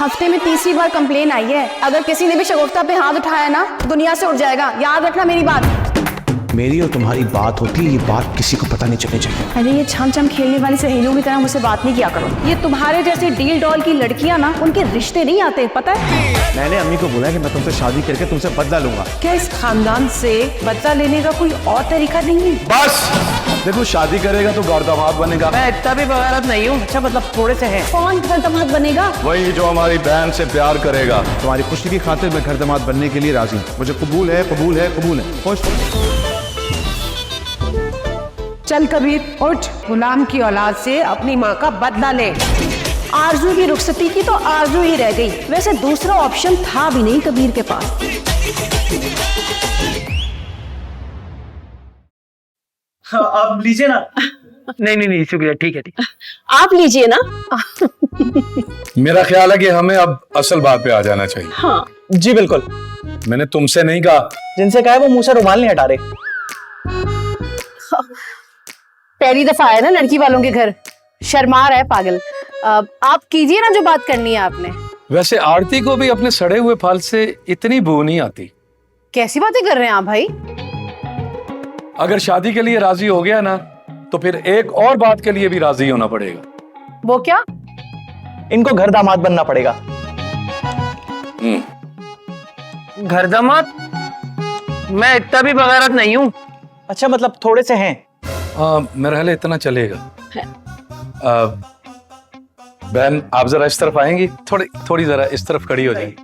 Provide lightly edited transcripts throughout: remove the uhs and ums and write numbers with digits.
हफ्ते में 30 बार कंप्लेन आई है। अगर किसी ने भी शगुफ्ता पे हाथ उठाया ना, दुनिया से उठ जाएगा। याद रखना मेरी बात। मेरी और तुम्हारी बात होती है, ये बात किसी को पता नहीं चलनी चाहिए। अरे ये छम छम खेलने वाली सहेलियों की तरह मुझसे बात नहीं किया करो। ये तुम्हारे जैसे डील डॉल की लड़कियां ना, उनके रिश्ते नहीं आते, पता है। मैंने अम्मी को बोला कि मैं तुमसे शादी करके तुमसे बदला लूंगा। क्या इस खानदान से बदला लेने का कोई और तरीका नहीं है? बस देखो, शादी करेगा तो गौर दामाद बनेगा। मैं इतना भी बगारत नहीं हूँ। अच्छा मतलब थोड़े से है। कौन घर दामाद बनेगा? वही जो हमारी बहन से प्यार करेगा। तुम्हारी खुशी की खातिर मैं घर दामाद बनने के लिए राजी हूँ। मुझे कबूल है, कबूल है, कबूल है। खुश? चल कबीर उठ, गुलाम की औलाद से अपनी माँ का बदला ले। आरजू की रुखसती की तो आरजू ही रह गई। वैसे दूसरा ऑप्शन था भी नहीं कबीर के पास। आप लीजिए ना। नहीं शुक्रिया, ठीक है ठीक। आप लीजिए ना। मेरा ख्याल है कि हमें अब असल बात पे आ जाना चाहिए। हाँ जी बिल्कुल। मैंने तुमसे नहीं कहा। जिनसे कहा है वो मुंह से रुमाल नहीं हटा रहे। पहली दफा आया ना लड़की वालों के घर, शर्मा रहा है पागल। आप कीजिए ना जो बात करनी है आपने। वैसे आरती को भी अपने सड़े हुए फल से इतनी बू नहीं आती। कैसी बातें कर रहे हैं आप भाई? अगर शादी के लिए राजी हो गया ना, तो फिर एक और बात के लिए भी राजी होना पड़ेगा। वो क्या? इनको घर दामाद बनना पड़ेगा। घर दामाद? मैं इतना भी बगारत नहीं हूँ। अच्छा मतलब थोड़े से हैं। मेरा ख्याल है इतना चलेगा। बहन आप जरा इस तरफ आएंगी, थोड़ी जरा इस तरफ खड़ी हो जाएगी,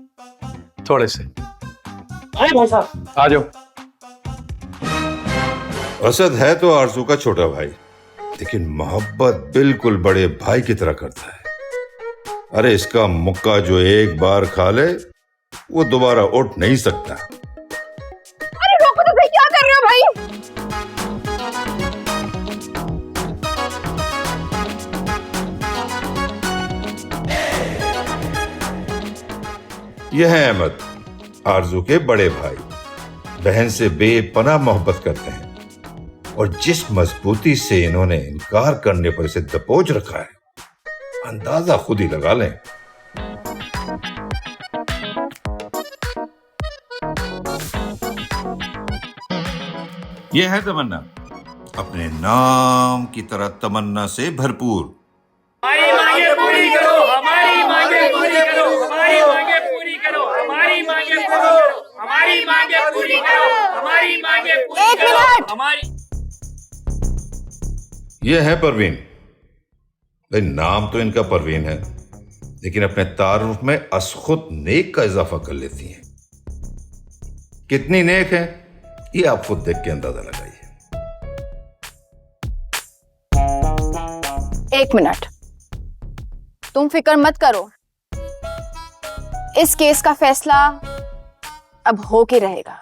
थोड़े से। भाई साहब आ जाओ। असद है तो आरजू का छोटा भाई, लेकिन मोहब्बत बिल्कुल बड़े भाई की तरह करता है। अरे इसका मुक्का जो एक बार खा ले वो दोबारा उठ नहीं सकता। अरे रोको तो भाई, क्या कर रहे हो भाई? यह है अहमद, आरजू के बड़े भाई। बहन से बेपनाह मोहब्बत करते हैं और जिस मजबूती से इन्होंने इनकार करने पर इसे दबोच रखा है, अंदाजा खुद ही लगा लें। यह है तमन्ना, अपने नाम की तरह तमन्ना से भरपूर। हमारी मांगे पूरी करो, हमारी मांगे पूरी करो, हमारी मांगे पूरी करो, हमारी मांगे पूरी करो, हमारी मांगे पूरी करो, हमारी मांगे पूरी करो, हमारी। यह है परवीन। भाई नाम तो इनका परवीन है, लेकिन अपने तारुफ में असखुद नेक का इजाफा कर लेती हैं। कितनी नेक है ये आप खुद देख के अंदाजा लगाइए। एक मिनट, तुम फिक्र मत करो। इस केस का फैसला अब हो के रहेगा,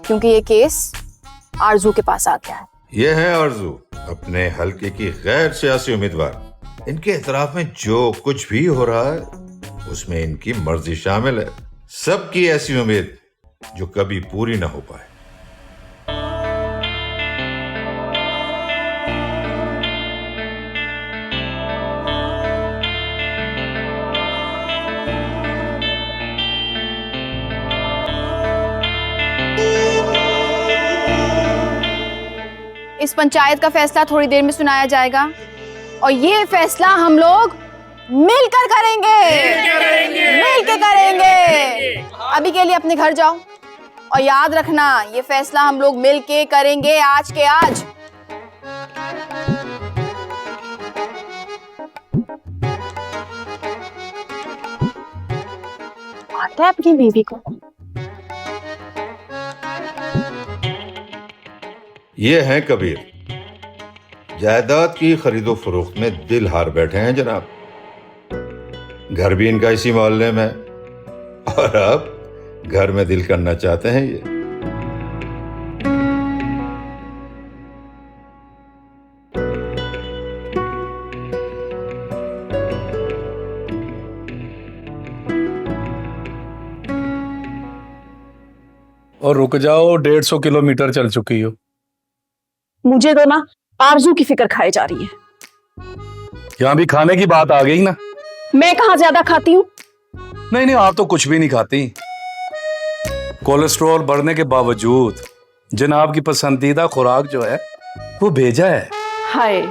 क्योंकि ये केस आरजू के पास आ गया है। यह है आरजू, अपने हलके की गैर सियासी उम्मीदवार। इनके एतराफ में जो कुछ भी हो रहा है उसमें इनकी मर्जी शामिल है। सबकी ऐसी उम्मीद जो कभी पूरी ना हो पाए। इस पंचायत का फैसला थोड़ी देर में सुनाया जाएगा और ये फैसला हम लोग मिलकर करेंगे। मिलकर करेंगे। अभी के लिए अपने घर जाओ और याद रखना, ये फैसला हम लोग मिलके करेंगे, आज के आज। आता है अपनी बीवी को। ये हैं कबीर, जायदाद की खरीदो फरोख्त में दिल हार बैठे हैं जनाब। घर भी इनका इसी मोहल्ले में, और अब घर में दिल करना चाहते हैं ये। और रुक जाओ, 150 किलोमीटर चल चुकी हो। मुझे तो ना आरजू की फिक्र खाई जा रही है। यहाँ भी खाने की बात आ गई ना। मैं कहाँ ज्यादा खाती हूँ? नहीं नहीं, आप तो कुछ भी नहीं खाती। कोलेस्ट्रॉल बढ़ने के बावजूद जनाब की पसंदीदा खुराक जो है वो भेजा है। हाय,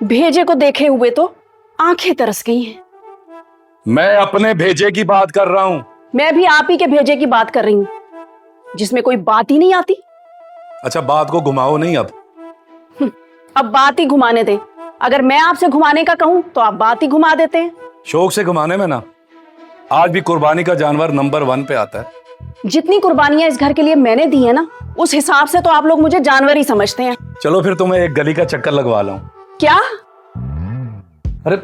भेजे को देखे हुए तो आंखें तरस गई हैं। मैं अपने भेजे की बात कर रहा हूं। मैं भी आप ही के भेजे की बात कर रही हूँ, जिसमें कोई बात ही नहीं आती। अच्छा, बात को घुमाओ नहीं अब। अब बात ही घुमाने दे। अगर मैं आपसे घुमाने का कहूँ तो आप बात ही घुमा देते हैं। शौक से घुमाने में ना, आज भी कुर्बानी का जानवर नंबर 1 पे आता है। जितनी कुर्बानियां इस घर के लिए मैंने दी है ना, उस हिसाब से तो आप लोग मुझे जानवर ही समझते हैं। चलो फिर तुम्हें एक गली का चक्कर लगवा लाऊं। क्या? अरे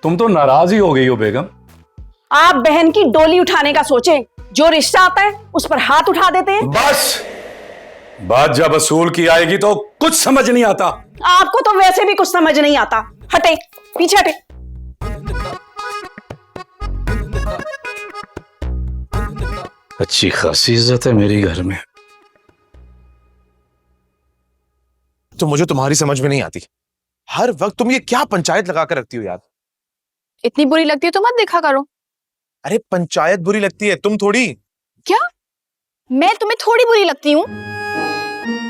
तुम तो नाराज ही हो गई हो बेगम। आप बहन की डोली उठाने का सोचें, जो रिश्ता आता है उस पर हाथ उठा देते हैं। बस, बात जब असूल की आएगी तो कुछ समझ नहीं आता। आपको तो वैसे भी कुछ समझ नहीं आता। हटे, पीछे हटे। अच्छी खासी इज्जत है मेरी घर में। तो मुझे तुम्हारी समझ में नहीं आती, हर वक्त तुम ये क्या पंचायत लगा कर रखती हो यार। इतनी बुरी लगती है तो मत देखा करो। अरे पंचायत बुरी लगती है, तुम थोड़ी। क्या? मैं तुम्हें थोड़ी बुरी लगती हूँ?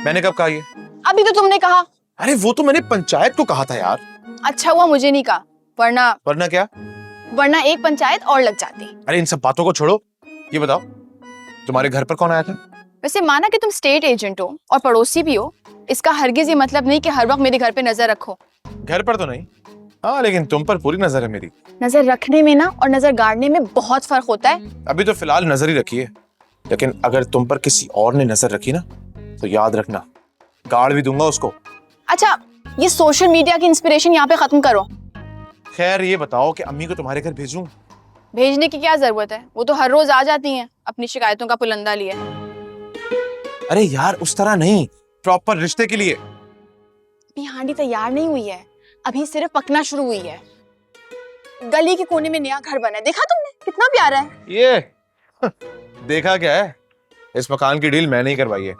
मैंने कब कहा ये? अभी तो तुमने कहा। अरे वो तो मैंने पंचायत को कहा था यार। अच्छा हुआ मुझे नहीं कहा, वरना क्या? वरना एक पंचायत और लग जाती। अरे इन सब बातों को छोड़ो, ये बताओ तुम्हारे घर पर कौन आया था? वैसे माना कि तुम स्टेट एजेंट हो और पड़ोसी भी हो, इसका हरगिज ये मतलब नहीं कि हर वक्त मेरे घर पे नजर रखो। घर पर तो नहीं, हाँ, लेकिन तुम पर पूरी नजर है मेरी। नजर रखने में ना और नजर गाड़ने में बहुत फर्क होता है। अभी तो फिलहाल नजर ही रखी है, लेकिन अगर तुम पर किसी और ने नजर रखी ना तो याद रखना, गाड़ भी दूंगा उसको। अच्छा, ये सोशल मीडिया की इंस्पिरेशन यहाँ पे खत्म करो। खैर ये बताओ कि अम्मी को तुम्हारे घर भेजूं? भेजने की क्या जरूरत है, वो तो हर रोज आ जाती हैं अपनी शिकायतों का पुलंदा लिए। अरे यार उस तरह नहीं, प्रॉपर रिश्ते के लिए। अभी हांडी तैयार नहीं हुई है, अभी सिर्फ पकना शुरू हुई है। गली के कोने में नया घर बना है, देखा तुमने कितना प्यारा है। ये देखा क्या है, इस मकान की डील मैंने ही करवाई है।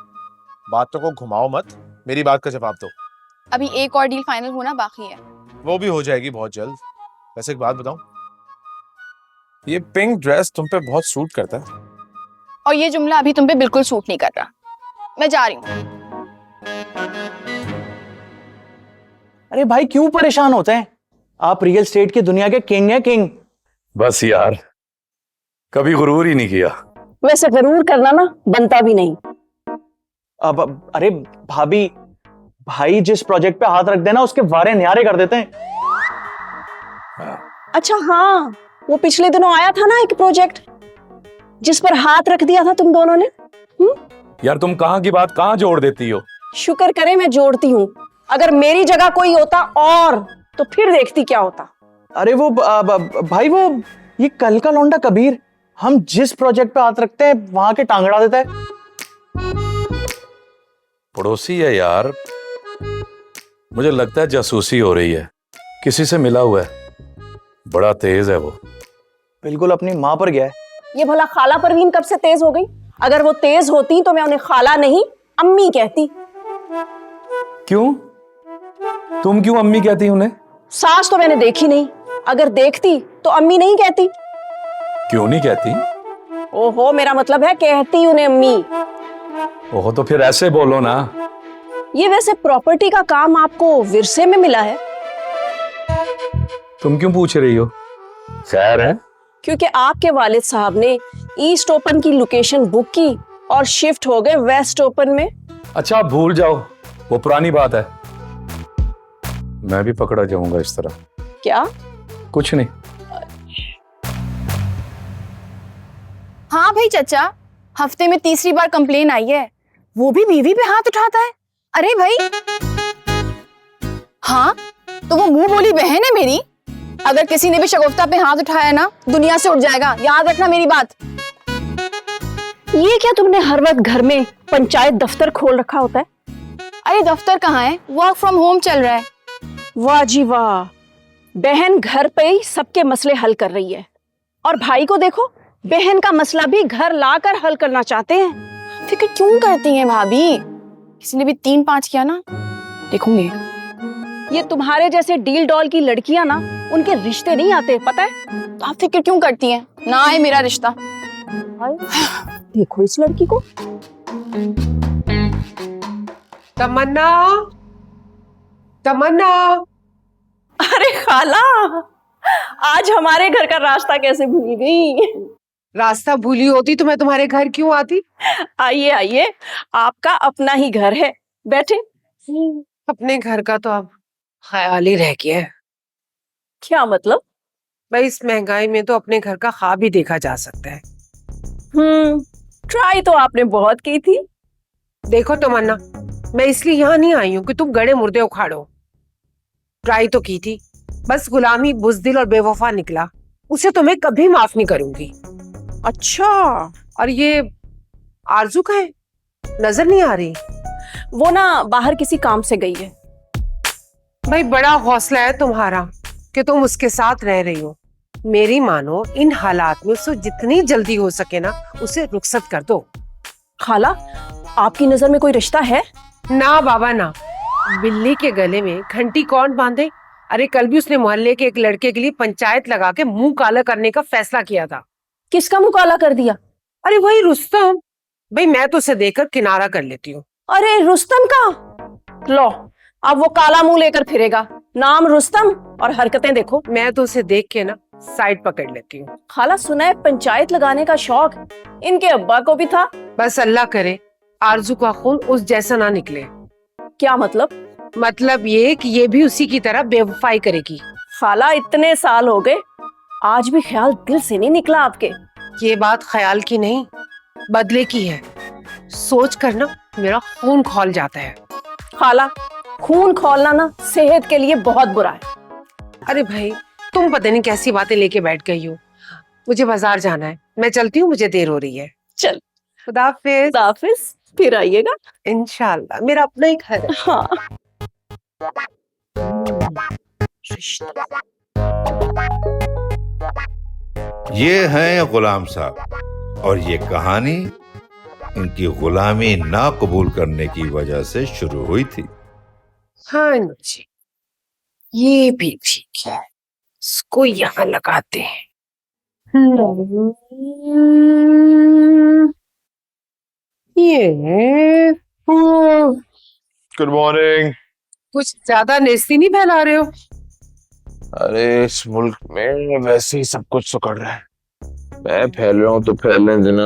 बातों को घुमाओ मत, मेरी बात का जवाब दो। अभी एक और डील फाइनल होना बाकी है। वो भी हो जाएगी बहुत जल्द। वैसे एक बात बताऊं, ये पिंक ड्रेस तुम पे बहुत सूट करता है। और ये जुमला अभी तुम पे बिल्कुल सूट नहीं कर रहा। मैं जा रही हूँ। अरे भाई क्यों परेशान होते हैं? आप रियल एस्टेट की दुनिया के किंग हैं, किंग। बस यार, कभी गुरूर ही नहीं किया। वैसे जरूर करना ना बनता भी नहीं। अब अरे भाभी, भाई जिस प्रोजेक्ट पे हाथ रख देना उसके वारे न्यारे कर देते हैं। अच्छा हाँ, वो पिछले दिनों आया था ना एक प्रोजेक्ट जिस पर हाथ रख दिया था तुम दोनों ने। यार तुम कहाँ की बात कहाँ जोड़ देती हो? शुक्र करे मैं जोड़ती हूँ, अगर मेरी जगह कोई होता और तो फिर देखती क्या होता। अरे वो भाई, वो ये कल का लौंडा कबीर, हम जिस प्रोजेक्ट पे हाथ रखते हैं वहां के टांगड़ा देता है। पड़ोसी है यार, मुझे लगता है जासूसी हो रही है, किसी से मिला हुआ है। बड़ा तेज है वो। बिल्कुल अपनी माँ पर गया है। ये भला खाला परवीन कब से तेज हो गई? अगर वो तेज होती तो मैं उन्हें खाला नहीं अम्मी कहती। क्यों? तुम क्यों अम्मी कहती उन्हें? सास तो मैंने देखी नहीं, अगर देखती तो अम्मी नहीं कहती। क्यों नहीं कहती? ओहो, मेरा मतलब है कहती उन्हें अम्मी। ओहो, तो फिर ऐसे बोलो ना। ये वैसे प्रॉपर्टी का काम आपको विरसे में मिला है? तुम क्यों पूछ रही हो? खैर है। क्योंकि आपके वालिद साहब ने ईस्ट ओपन की लोकेशन बुक की और शिफ्ट हो गए वेस्ट ओपन में। अच्छा भूल जाओ, वो पुरानी बात है। मैं भी पकड़ा जाऊंगा इस तरह। क्या? कुछ नहीं। हाँ भाई चचा, हफ्ते में 3री बार कंप्लेन आई है, वो भी बीवी पे हाथ उठाता है। अरे भाई, हाँ तो वो मुंह बोली बहन है मेरी। अगर किसी ने भी शगुफ्ता पे हाथ उठाया ना, दुनिया से उठ जाएगा, याद रखना मेरी बात। ये क्या तुमने हर वक्त घर में पंचायत दफ्तर खोल रखा होता है? अरे दफ्तर कहाँ है, वर्क फ्रॉम होम चल रहा है। वाह जी वाह, बहन घर पे ही सबके मसले हल कर रही है। और भाई को देखो, बहन का मसला भी घर लाकर हल करना चाहते हैं। फिक्र क्यों करती हैं भाभी? किसी ने भी 3-5 किया ना, देखूंगी। ये तुम्हारे जैसे डील डॉल की लड़कियां ना उनके रिश्ते नहीं आते, पता है? तो आप फिक्र क्यों करती हैं? ना आए मेरा रिश्ता। देखो इस लड़की को। तमन्ना, तमन्ना। अरे खाला, आज हमारे घर का रास्ता कैसे भूल गई? रास्ता भूली होती तो मैं तुम्हारे घर क्यों आती? आइए आइए, आपका अपना ही घर है, बैठे। अपने घर का तो अब ख्याल ही रह गया है। क्या मतलब? भाई इस महंगाई में तो अपने घर का ख्वाब ही देखा जा सकता है। ट्राई तो आपने बहुत की थी। देखो तमन्ना, मैं इसलिए यहाँ नहीं आई हूँ कि तुम गड़े मुर्दे उखाड़ो। ट्राई तो की थी, बस गुलामी बुज़दिल और बेवफा निकला। उसे तो मैं कभी माफ नहीं करूंगी। अच्छा, और ये आरजू का है? नजर नहीं आ रही। वो ना बाहर किसी काम से गई है। भाई बड़ा हौसला है तुम्हारा कि तुम उसके साथ रह रही हो। मेरी मानो इन हालात में उससे जितनी जल्दी हो सके ना उसे रुखसत कर दो। खाला, आपकी नजर में कोई रिश्ता है? ना बाबा ना। बिल्ली के गले में घंटी कौन बांधे? अरे कल भी उसने मोहल्ले के एक लड़के के लिए पंचायत लगा के मुंह काला करने का फैसला किया था। किसका मुंह काला कर दिया? अरे वही रुस्तम। भाई मैं तो उसे देखकर किनारा कर लेती हूँ। अरे रुस्तम का? लो, अब वो काला मुंह लेकर फिरेगा। नाम रुस्तम और हरकतें देखो। मैं तो उसे देख के ना साइड पकड़ लेती हूँ। खाला, सुना है पंचायत लगाने का शौक इनके अब्बा को भी था। बस अल्लाह करे आरजू का खून उस जैसा ना निकले। क्या मतलब? मतलब ये कि ये भी उसी की तरह बेवफाई करेगी। खाला, इतने साल हो गए, आज भी ख्याल दिल से नहीं निकला आपके? ये बात ख्याल की नहीं, बदले की है। सोच कर ना मेरा खून खौल जाता है। खाला, खून खौलना ना सेहत के लिए बहुत बुरा है। अरे भाई तुम पता नहीं कैसी बातें लेके बैठ गई हो। मुझे बाजार जाना है, मैं चलती हूँ, मुझे देर हो रही है। चल, खुदा हाफिज। खुदा हाफिज, फिर आइएगा। इंशाल्लाह, मेरा अपना ही घर है। हाँ। ये हैं गुलाम साहब और ये कहानी इनकी गुलामी ना कबूल करने की वजह से शुरू हुई थी। हाँ जी, ये भी ठीक है, इसको यहाँ लगाते हैं। ये गुड मॉर्निंग। कुछ ज्यादा नेस्ती नहीं फैला रहे हो? अरे इस मुल्क में वैसे ही सब कुछ सुकड़ रहा है, मैं फैल रहा हूँ तो फैलने देना।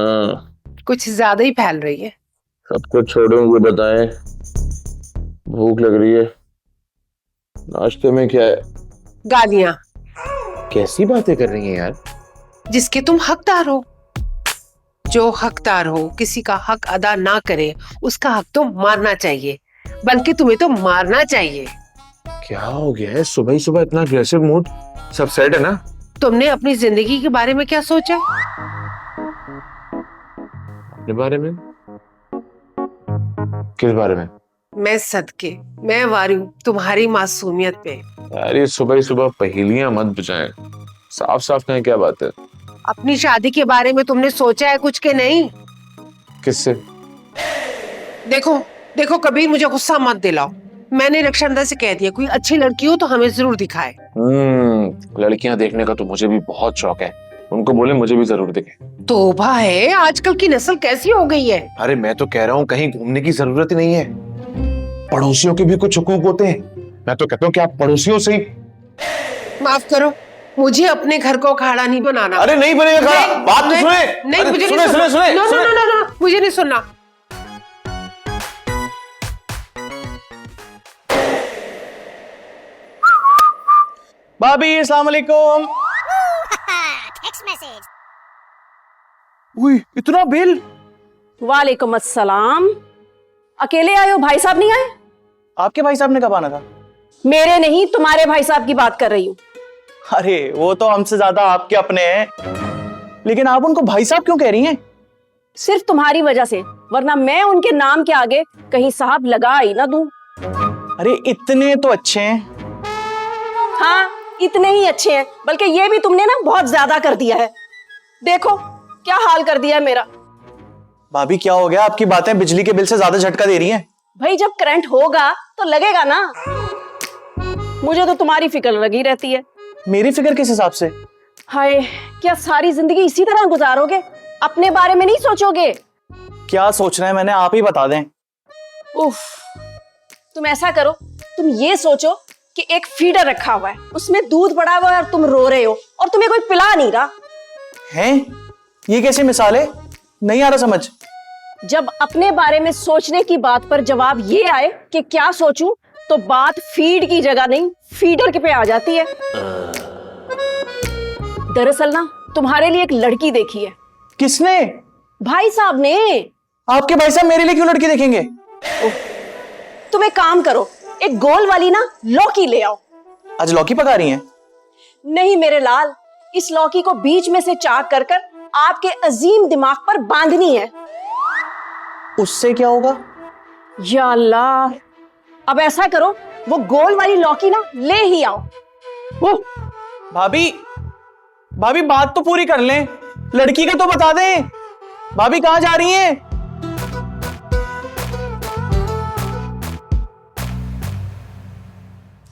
कुछ ज्यादा ही फैल रही है। सब कुछ छोड़ो, मुझे बताएं, भूख लग रही है। नाश्ते में क्या है? गालियां। कैसी बातें कर रही हैं यार? जिसके तुम हकदार हो। जो हकदार हो किसी का हक अदा ना करे उसका हक तो मारना चाहिए, बल्कि तुम्हें तो मारना चाहिए। क्या हो गया है सुबह ही सुबह इतना अग्रेसिव मूड? सब सेट है ना? तुमने अपनी जिंदगी के बारे में क्या सोचा? अपने बारे में? किस बारे में? मैं सदके, मैं वारी हूँ तुम्हारी मासूमियत पे। यार ये सुबह ही सुबह पहेलियां मत बुझाएं, साफ साफ कहें क्या बात है। अपनी शादी के बारे में तुमने सोचा है कुछ के नहीं? किससे? देखो देखो कबीर, मुझे गुस्सा मत दिलाओ। मैंने रक्षांदा से कह दिया कोई अच्छी लड़की हो तो हमें जरूर दिखाए। लड़कियां देखने का तो मुझे भी बहुत शौक है, उनको बोले मुझे भी जरूर दिखे। तौबा है, आजकल की नस्ल कैसी हो गई है। अरे मैं तो कह रहा हूँ कहीं घूमने की जरूरत ही नहीं है, पड़ोसियों के भी कुछ हुकूक होते हैं। मैं तो कहता हूँ कि आप पड़ोसियों से ही। माफ करो, मुझे अपने घर को खाड़ा नहीं बनाना। अरे नहीं बनेगा खाड़ा, बात तो सुने। नहीं, अरे मुझे सुने, नहीं सुने, सुनना। सुने, नो, सुने। नो, नो, नो, नो, मुझे नहीं सुनना। भाभी अस्सलाम वालेकुम। उई, इतना बिल? वालेकुम अस्सलाम। अकेले आए हो? भाई साहब नहीं आए? आपके भाई साहब ने कब आना था? मेरे नहीं, तुम्हारे भाई साहब की बात कर रही हूँ। अरे वो तो हमसे ज्यादा आपके अपने हैं, लेकिन आप उनको भाई साहब क्यों कह रही हैं? सिर्फ तुम्हारी वजह से, वरना मैं उनके नाम के आगे कहीं साहब लगा ही ना दूं। अरे इतने तो अच्छे हैं। हाँ, इतने ही अच्छे हैं, बल्कि ये भी तुमने ना बहुत ज्यादा कर दिया है। देखो क्या हाल कर दिया है मेरा। भाभी क्या हो गया? आपकी बातें बिजली के बिल से ज्यादा झटका दे रही हैं। भाई जब करंट होगा तो लगेगा ना। मुझे तो तुम्हारी फिक्र लगी रहती है। मेरी फिक्र किस हिसाब से? हाय, क्या सारी जिंदगी इसी तरह गुजारोगे? अपने बारे में नहीं सोचोगे? क्या सोचना है मैंने, आप ही बता दें। उफ, तुम ऐसा करो, तुम ये सोचो कि एक फीडर रखा हुआ है, उसमें दूध पड़ा हुआ है और तुम रो रहे हो और तुम्हें कोई पिला नहीं रहा। हैं? ये कैसी मिसाल है? नहीं आ रहा समझ। जब अपने बारे में सोचने की बात पर जवाब ये आए कि क्या सोचूं, तो बात फीड की जगह नहीं फीडर के पे आ जाती है। दरअसल ना, तुम्हारे लिए एक लड़की देखी है। किसने? भाई साहब ने। आपके भाई साहब मेरे लिए क्यों लड़की देखेंगे? तुम एक काम करो, एक गोल वाली ना लौकी ले आओ। आज लौकी पका रही हैं? नहीं मेरे लाल, इस लौकी को बीच में से चाक कर कर आपके अजीम दिमाग पर बांधनी है। उससे क्या होगा? या अल्लाह, अब ऐसा करो, वो गोल वाली लौकी ना ले ही आओ। भाभी, भाभी बात तो पूरी कर लें, लड़की का तो बता दें। भाभी कहाँ जा रही हैं?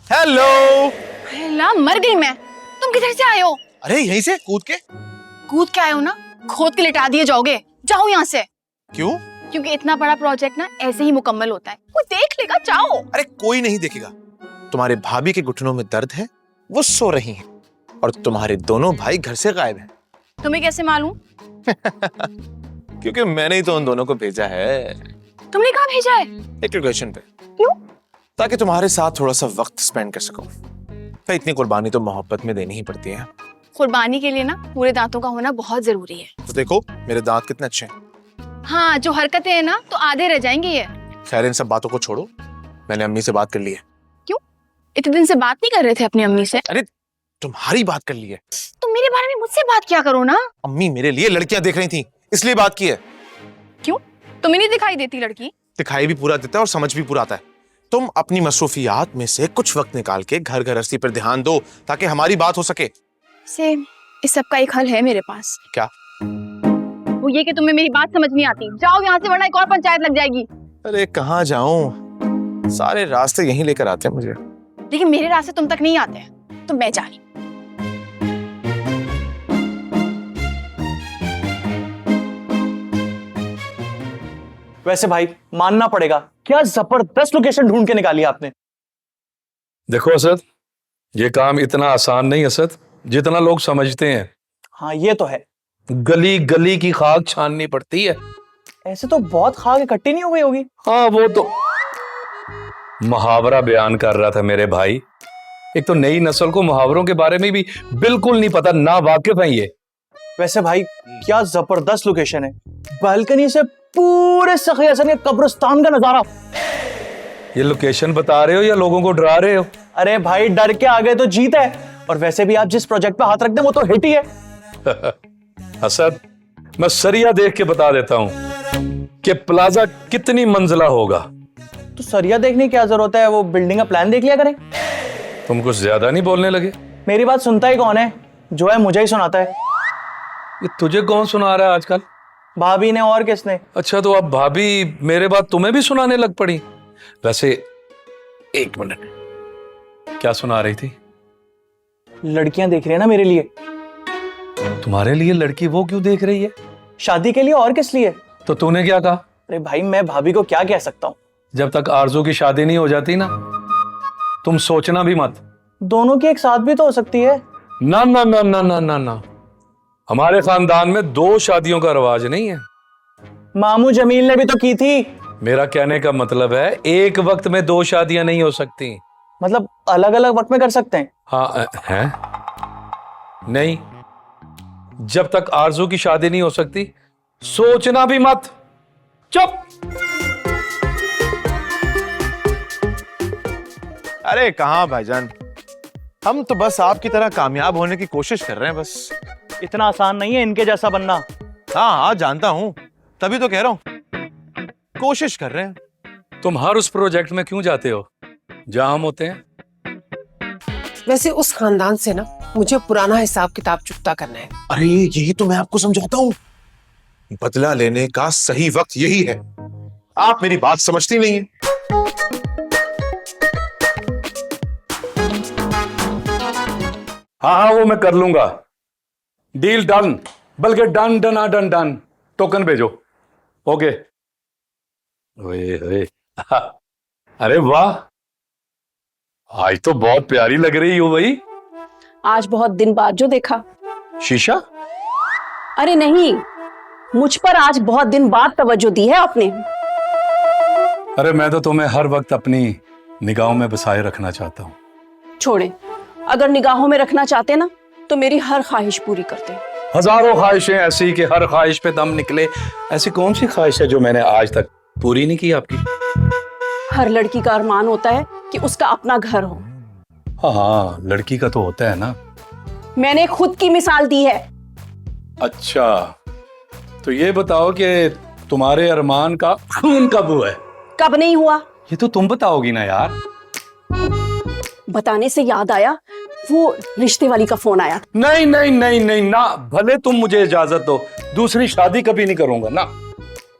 हेलो। अल्लाह, मर गई मैं। तुम किधर से आए हो? अरे यहीं से कूद के। कूद के आए हो ना, खोद के लिटा दिए जाओगे। जाओ यहाँ से। क्यों? क्योंकि इतना बड़ा प्रोजेक्ट ना ऐसे ही मुकम्मल होता है, कोई देख लेगा। जाओ। अरे कोई नहीं देखेगा। तुम्हारे भाभी के घुटनों में दर्द है, वो सो रही हैं, और तुम्हारे दोनों भाई घर से गायब हैं। तुम्हें कैसे मालूम? क्योंकि मैंने ही तो उन दोनों को भेजा है। तुमने कहाँ भेजा है? एक लोकेशन पे। क्यों? ताकि तुम्हारे साथ थोड़ा सा वक्त स्पेंड कर सकूं। तो इतनी कुर्बानी तो मोहब्बत में देनी ही पड़ती है। कुर्बानी के लिए ना पूरे दांतों का होना बहुत जरूरी है। तो देखो मेरे दांत कितने अच्छे हैं। हाँ, जो हरकतें हैं ना तो आधे रह जाएंगे ये। खैर इन सब बातों को छोड़ो, मैंने अम्मी से बात कर ली है। क्यों? इतने दिन से बात नहीं कर रहे थे अपनी अम्मी से? अरे तुम्हारी बात कर ली है। तुम मेरे बारे में मुझसे बात क्या करो ना। अम्मी मेरे लिए लड़कियां देख रही थी, इसलिए बात की है। क्यों? तुम्हें नहीं दिखाई देती लड़की? दिखाई भी पूरा देता है और समझ भी पूरा आता है। तुम अपनी मसरूफियात में से कुछ वक्त निकाल के घर गृहस्थी पर ध्यान दो, ताकि हमारी बात हो सके। से इस सब का एक हल है मेरे पास। क्या? वो ये कि तुम्हें मेरी बात समझ नहीं आती। जाओ यहाँ से, वरना एक और पंचायत लग जाएगी। अरे कहाँ जाऊं, सारे रास्ते यहीं लेकर आते हैं मुझे। लेकिन मेरे रास्ते तुम तक नहीं आते हैं, तो मैं जा रही। वैसे भाई मानना पड़ेगा, क्या जबरदस्त लोकेशन ढूंढ के निकाली आपने। देखो असद, ये काम इतना आसान नहीं असद जितना लोग समझते हैं। हाँ ये तो है, गली गली की खाक छाननी पड़ती है। ऐसे तो बहुत खाक इकट्ठी नहीं हो गई होगी। हाँ वो तो मुहावरा बयान कर रहा था मेरे भाई। एक तो नई नस्ल को मुहावरों के बारे में भी बिल्कुल नहीं पता, ना वाकिफ है ये। वैसे भाई क्या जबरदस्त लोकेशन है, बालकनी से पूरे सखी हसन के कब्रिस्तान का नजारा। ये लोकेशन बता रहे हो या लोगों को डरा रहे हो? अरे भाई डर के आगे तो जीत है, और वैसे भी आप जिस प्रोजेक्ट पे हाथ रख दें वो तो हिट ही है। असद, मैं सरिया देख के बता देता हूं कि प्लाजा कितनी मंजिला होगा। तो सरिया देखने की क्या जरूरत है, वो बिल्डिंग का प्लान देख लिया करें। तुम कुछ ज्यादा नहीं बोलने लगे? मेरी बात सुनता ही कौन है, जो है मुझे ही सुनाता है। ये तुझे कौन सुना रहा है आजकल? भाभी ने, और किसने। अच्छा, तो अब भाभी मेरे बात तुम्हें भी सुनाने लग पड़ी। वैसे एक मिनट, क्या सुना रही थी? लड़कियां देख रही है ना मेरे लिए। तुम्हारे लिए लड़की वो क्यों देख रही है? शादी के लिए, और किस लिए। तो तूने क्या कहा? अरे भाई मैं भाभी को क्या कह सकता हूँ। जब तक आरजू की शादी नहीं हो जाती ना, तुम सोचना भी मत। दोनों की एक साथ भी तो हो सकती है। ना ना ना ना ना ना ना, हमारे खानदान में 2 शादियों का रिवाज नहीं है। मामू जमील ने भी तो की थी। मेरा कहने का मतलब है एक वक्त में 2 शादियां नहीं हो सकती। मतलब अलग अलग वक्त में कर सकते हैं। हाँ है नहीं, जब तक आरजू की शादी नहीं हो सकती सोचना भी मत। चुप। अरे कहाँ भाईजान, हम तो बस आपकी तरह कामयाब होने की कोशिश कर रहे हैं बस। इतना आसान नहीं है इनके जैसा बनना। हाँ हाँ जानता हूँ, तभी तो कह रहा हूँ कोशिश कर रहे हैं। तुम हर उस प्रोजेक्ट में क्यों जाते हो जहां हम होते हैं? वैसे उस खानदान से ना मुझे पुराना हिसाब किताब चुकता करना है। अरे यही तो मैं आपको समझाता हूँ, बदला लेने का सही वक्त यही है। आप मेरी बात समझती नहीं है। हाँ हाँ वो मैं कर लूंगा, डील डन, बल्कि डन डना डन डन। टोकन भेजो। ओके। ओए ओए अरे वाह, आज तो बहुत प्यारी लग रही हो भाई। आज बहुत दिन बाद जो देखा। शीशा? अरे नहीं, मुझ पर आज बहुत दिन बाद तवज्जो दी है आपने। अरे मैं तो तुम्हें हर वक्त अपनी निगाहों में बसाए रखना चाहता हूँ। छोड़े, अगर निगाहों में रखना चाहते ना तो मेरी हर ख्वाहिश पूरी करते। हजारों ख्वाहिशें ऐसी कि हर ख्वाहिश पे दम निकले, ऐसी कौन सी ख्वाहिश है जो मैंने आज तक पूरी नहीं की आपकी? हर लड़की का अरमान होता है कि उसका अपना घर हो। हाँ हाँ, लड़की का तो होता है ना। मैंने खुद की मिसाल दी है। अच्छा, तो ये बताओ कि तुम्हारे अरमान का खून कब हुआ है? कब नहीं हुआ? ये तो तुम बताओगी ना यार। बताने से याद आया, वो रिश्ते वाली का फोन आया। नहीं नहीं नहीं नहीं ना, भले तुम मुझे इजाजत दो, दूसरी शादी कभी नहीं करूंगा ना।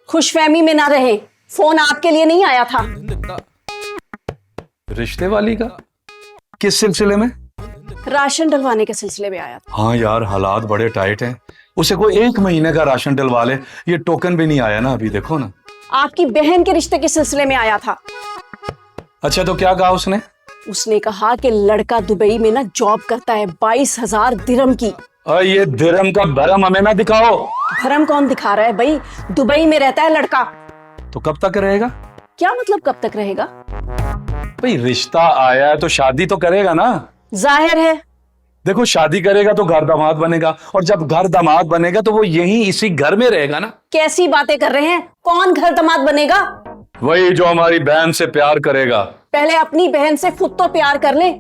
खुशफहमी में ना रहे, फोन आपके लिए नहीं आया था। रिश्ते वाली का? किस सिलसिले में? राशन डलवाने के सिलसिले में आया था। हाँ यार, हालात बड़े टाइट हैं, उसे कोई 1 महीने का राशन डलवा ले। ये टोकन भी नहीं आया ना अभी, देखो ना। आपकी बहन के रिश्ते के सिलसिले में आया था। अच्छा, तो क्या कहा उसने? उसने कहा कि लड़का दुबई में ना जॉब करता है 22,000 दिरहम की। ये दिरहम का भरम हमें ना दिखाओ। भरम कौन दिखा रहा है भाई, दुबई में रहता है लड़का। तो कब तक रहेगा? क्या मतलब कब तक रहेगा? भाई रिश्ता आया है तो शादी तो करेगा ना। जाहिर है। देखो, शादी करेगा तो घर दामाद बनेगा, और जब घर दामाद बनेगा तो वो यहीं इसी घर में रहेगा ना। कैसी बातें कर रहे हैं, कौन घर दामाद बनेगा? वही जो हमारी बहन से प्यार करेगा। पहले अपनी बहन से खुद तो प्यार कर ले।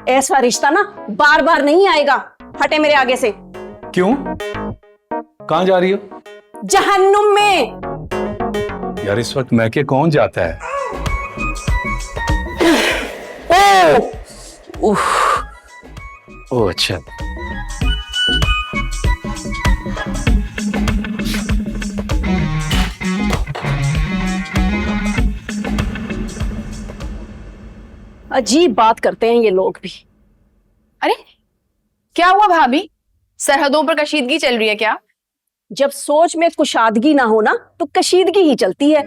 ऐसा रिश्ता ना बार बार नहीं आएगा। हटे मेरे आगे से। क्यों? कहां जा रही हो? जहन्नुम में। यार इस वक्त मैके कौन जाता है? ओह अच्छा। अजीब बात करते हैं ये लोग भी। अरे क्या हुआ भाभी, सरहदों पर कशीदगी चल रही है क्या? जब सोच में कुशादगी ना हो ना तो कशीदगी ही चलती है।